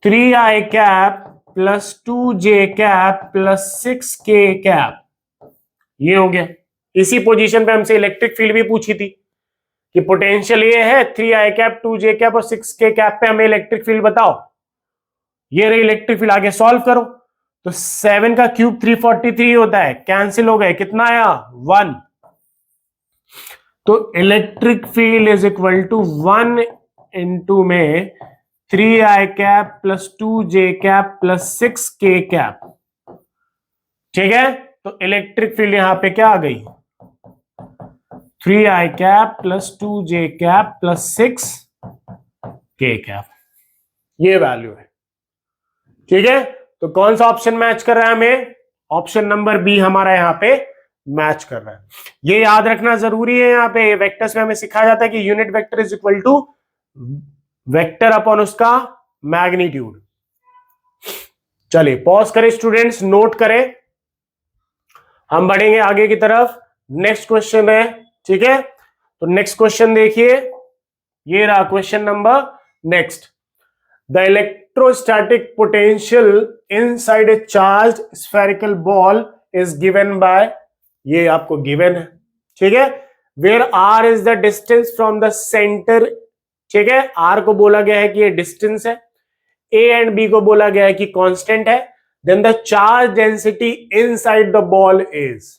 3i cap plus 2j cap plus 6k cap, ये हो गया। इसी पोजीशन पे हमसे इलेक्ट्रिक फील्ड भी पूछी थी कि पोटेंशियल ये है, 3i कैप 2j कैप और 6k कैप पे हमें इलेक्ट्रिक फील्ड बताओ, ये रही इलेक्ट्रिक फील्ड, आगे सॉल्व करो। तो 7 का क्यूब 343 होता है, कैंसिल हो गए, कितना आया 1, तो electric field is equal to 1 into में 3i cap plus 2j cap plus 6k cap, ठीक है। तो इलेक्ट्रिक फील्ड यहां पे क्या आ गई, 3i cap plus 2j cap plus 6k cap, ये वैल्यू है। ठीक है, तो कौन सा ऑप्शन मैच कर रहा है हमें, ऑप्शन नंबर बी हमारा यहां पे मैच कर रहा है। ये याद रखना जरूरी है, यहां पे वेक्टर्स में हमें सिखाया जाता है कि unit vector is equal to vector upon उसका मैग्नीट्यूड। चलिए पॉज करें स्टूडेंट्स, नोट करें, हम बढ़ेंगे आगे की तरफ। नेक्स्ट क्वेश्चन है, ठीक है, तो नेक्स्ट क्वेश्चन देखिए, ये रहा question number next. The electrostatic potential inside a charged spherical ball is given by, ये आपको गिवन है, ठीक है, where R is the distance from the centre, ठीक है, आर को बोला गया है कि ये डिस्टेंस है, ए एंड बी को बोला गया है कि कांस्टेंट है, then the charge density inside the ball is,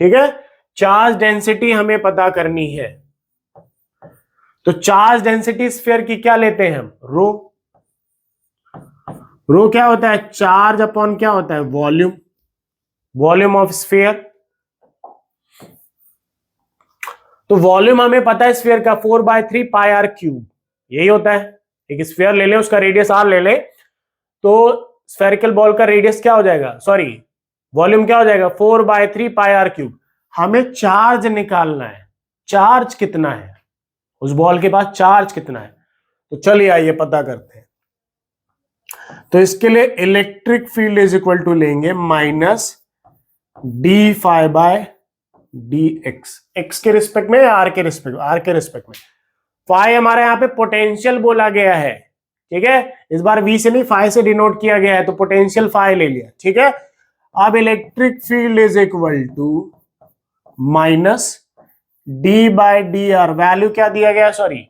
ठीक है, चार्ज डेंसिटी हमें पता करनी है। तो चार्ज डेंसिटी स्फीयर की क्या लेते हैं हम, रो। रो क्या होता है, चार्ज अपॉन क्या होता है, वॉल्यूम, वॉल्यूम ऑफ स्फीयर। तो वॉल्यूम हमें पता है स्फीयर का 4/3 पाई आर क्यूब, यही होता है। एक स्फीयर ले ले, उसका रेडियस आर ले ले, तो स्फेरिकल बॉल का रेडियस क्या हो जाएगा, सॉरी वॉल्यूम क्या हो जाएगा, 4/3 पाई आर क्यूब। हमें चार्ज निकालना है, चार्ज कितना है उस बॉल के पास, चार्ज कितना है, तो चलिए आइए पता करते हैं। तो इसके लिए electric field is equal to लेंगे minus D phi by D X, X के रिस्पेक्ट में, आर के रिस्पेक्ट, आर के रिस्पेक्ट में। फाई हमारे यहां पे पोटेंशियल बोला गया है, ठीक है, इस बार वी से नहीं फाई से डिनोट किया गया है, तो पोटेंशियल फाई ले लिया, ठीक है। अब electric field is equal to minus D by D R, value क्या दिया गया, सॉरी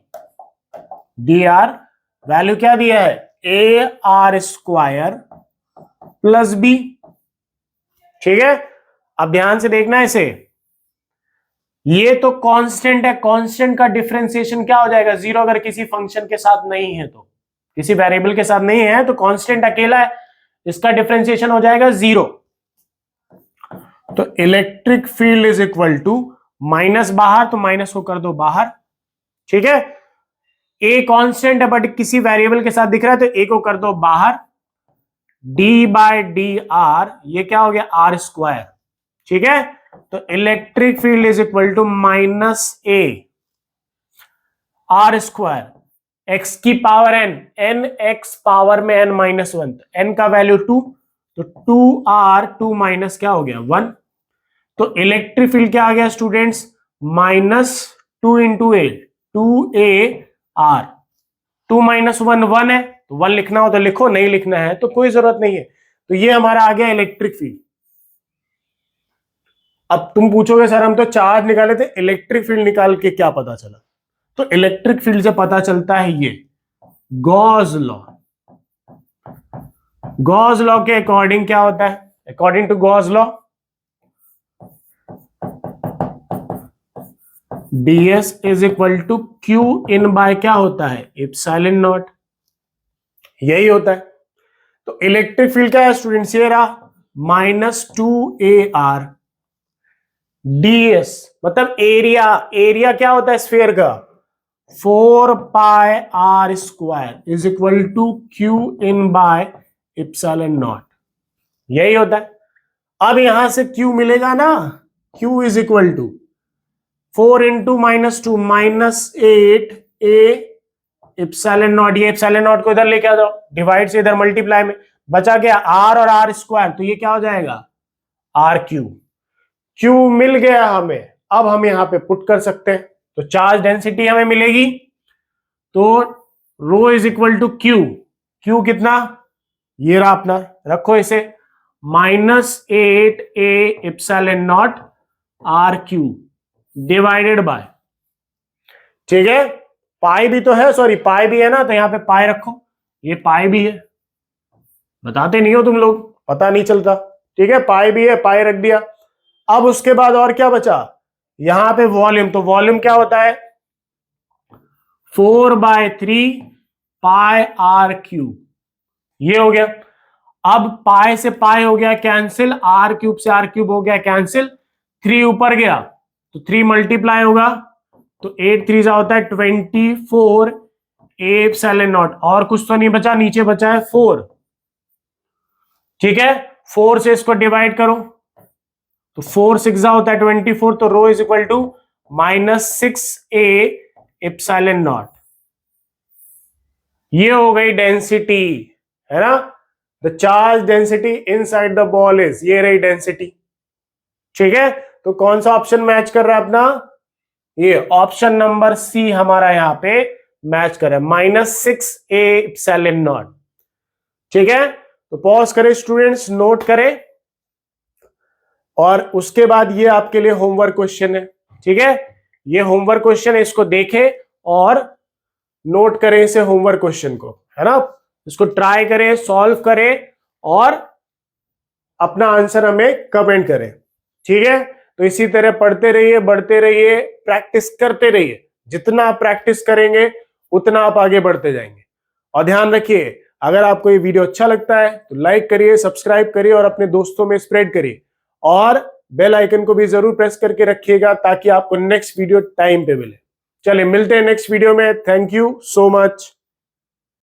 डी आर, वैल्यू क्या दिया है, a are square plus b, ठीक है। अब ध्यान से देखना है इसे, ये तो कांस्टेंट है, कांस्टेंट का डिफरेंशिएशन क्या हो जाएगा, जीरो, अगर किसी फंक्शन के साथ नहीं है तो, किसी वेरिएबल के साथ नहीं है तो कांस्टेंट अकेला है, इसका डिफरेंशिएशन हो जाएगा जीरो। तो electric field is equal to minus बाहर, तो माइनस को कर दो बाहर, ठीक है। ए कांस्टेंट है बट किसी वेरिएबल के साथ दिख रहा है, तो ए को कर दो बाहर, डी बाय डी आर, ये क्या हो गया, आर स्क्वायर, ठीक है। तो electric field is equal to minus A are square, X की power N, N X power में एन माइनस 1, एन का वैल्यू 2, तो 2r, 2 माइनस क्या हो गया 1, तो इलेक्ट्रिक फील्ड क्या आ गया स्टूडेंट्स, माइनस 2 इंटू ए, 2a r, 2 माइनस 1 1 है, तो 1 लिखना हो तो लिखो, नहीं लिखना है तो कोई जरूरत नहीं है। तो ये हमारा आ गया इलेक्ट्रिक फील्ड। अब तुम पूछोगे सर हम तो चार्ज निकाले थे, इलेक्ट्रिक फील्ड निकाल के क्या पता चला, तो इलेक्ट्रिक फील्ड से पता चलता है ये गॉस लॉ। गॉस लॉ के अकॉर्डिंग क्या होता है, according to Gauss law, ds is equal to Q in by क्या होता है, एप्सिलॉन नॉट, यही होता है। तो इलेक्ट्रिक फील्ड क्या है स्टूडेंट्स, ये रहा माइनस 2ar, ds मतलब एरिया, एरिया क्या होता है स्फीयर का, 4 pi R square is equal to Q in by epsilon naught, यही होता है। अब यहां से q मिलेगा ना, q is equal to 4 into minus 2 minus 8 a epsilon naught, ये एप्सिलॉन नॉट को इधर लेके आ जाओ, डिवाइड से इधर मल्टीप्लाई में बचा गया r और r स्क्वायर, तो ये क्या हो जाएगा आर क्यू, क्यू मिल गया हमें। अब हम यहां पे पुट कर सकते हैं, तो चार्ज डेंसिटी हमें मिलेगी, तो rho is equal to Q, Q कितना, ये रहा अपना, रखो इसे, -8 a epsilon naught R Q divided by, ठीक है, पाई भी तो है, सॉरी पाई भी है ना, तो यहां पे पाई रखो, ये पाई भी है, बताते नहीं हो तुम लोग, पता नहीं चलता, ठीक है, पाई भी है, पाई रख दिया। अब उसके बाद और क्या बचा, यहां पे वॉल्यूम, तो वॉल्यूम क्या होता है 4/3 पाई आर क्यूब, ये हो गया। अब पाई से पाई हो गया कैंसिल, आर क्यूब से आर क्यूब हो गया कैंसिल, 3 ऊपर गया तो 3 मल्टीप्लाई होगा, तो 8 3 होता है 24 एप्सिलॉन नॉट, और कुछ तो नहीं बचा, नीचे बचा है 4। ठीक है, 4 से इसको डिवाइड करो तो 4 6 होता है 24, तो rho is equal to -6a epsilon naught. ये हो गई डेंसिटी, है ना। The charge density inside the ball is, ये रही डेंसिटी। ठीक है, तो कौन सा ऑप्शन मैच कर रहा है अपना, ये ऑप्शन नंबर सी हमारा यहां पे मैच कर रहा है, -6a एप्सिलॉन नॉट। ठीक है, तो पॉज करें स्टूडेंट्स, नोट करें, और उसके बाद ये आपके लिए होमवर्क क्वेश्चन है। ठीक है, ये होमवर्क क्वेश्चन है, इसको देखें और नोट करें इसे होमवर्क क्वेश्चन को, है ना। इसको ट्राई करें, सॉल्व करें और अपना आंसर हमें कमेंट करें। ठीक है, तो इसी तरह पढ़ते रहिए, बढ़ते रहिए, प्रैक्टिस करते रहिए। जितना आप प्रैक्टिस करेंगे उतना आप आगे बढ़ते जाएंगे। और ध्यान रखिए, अगर आपको ये वीडियो अच्छा लगता है तो लाइक करिए, सब्सक्राइब करिए और अपने दोस्तों में स्प्रेड करिए, और बेल आइकन को भी जरूर प्रेस करके रखिएगा ताकि आपको नेक्स्ट वीडियो टाइम पे मिले। चलिए मिलते हैं नेक्स्ट वीडियो में। Thank you so much.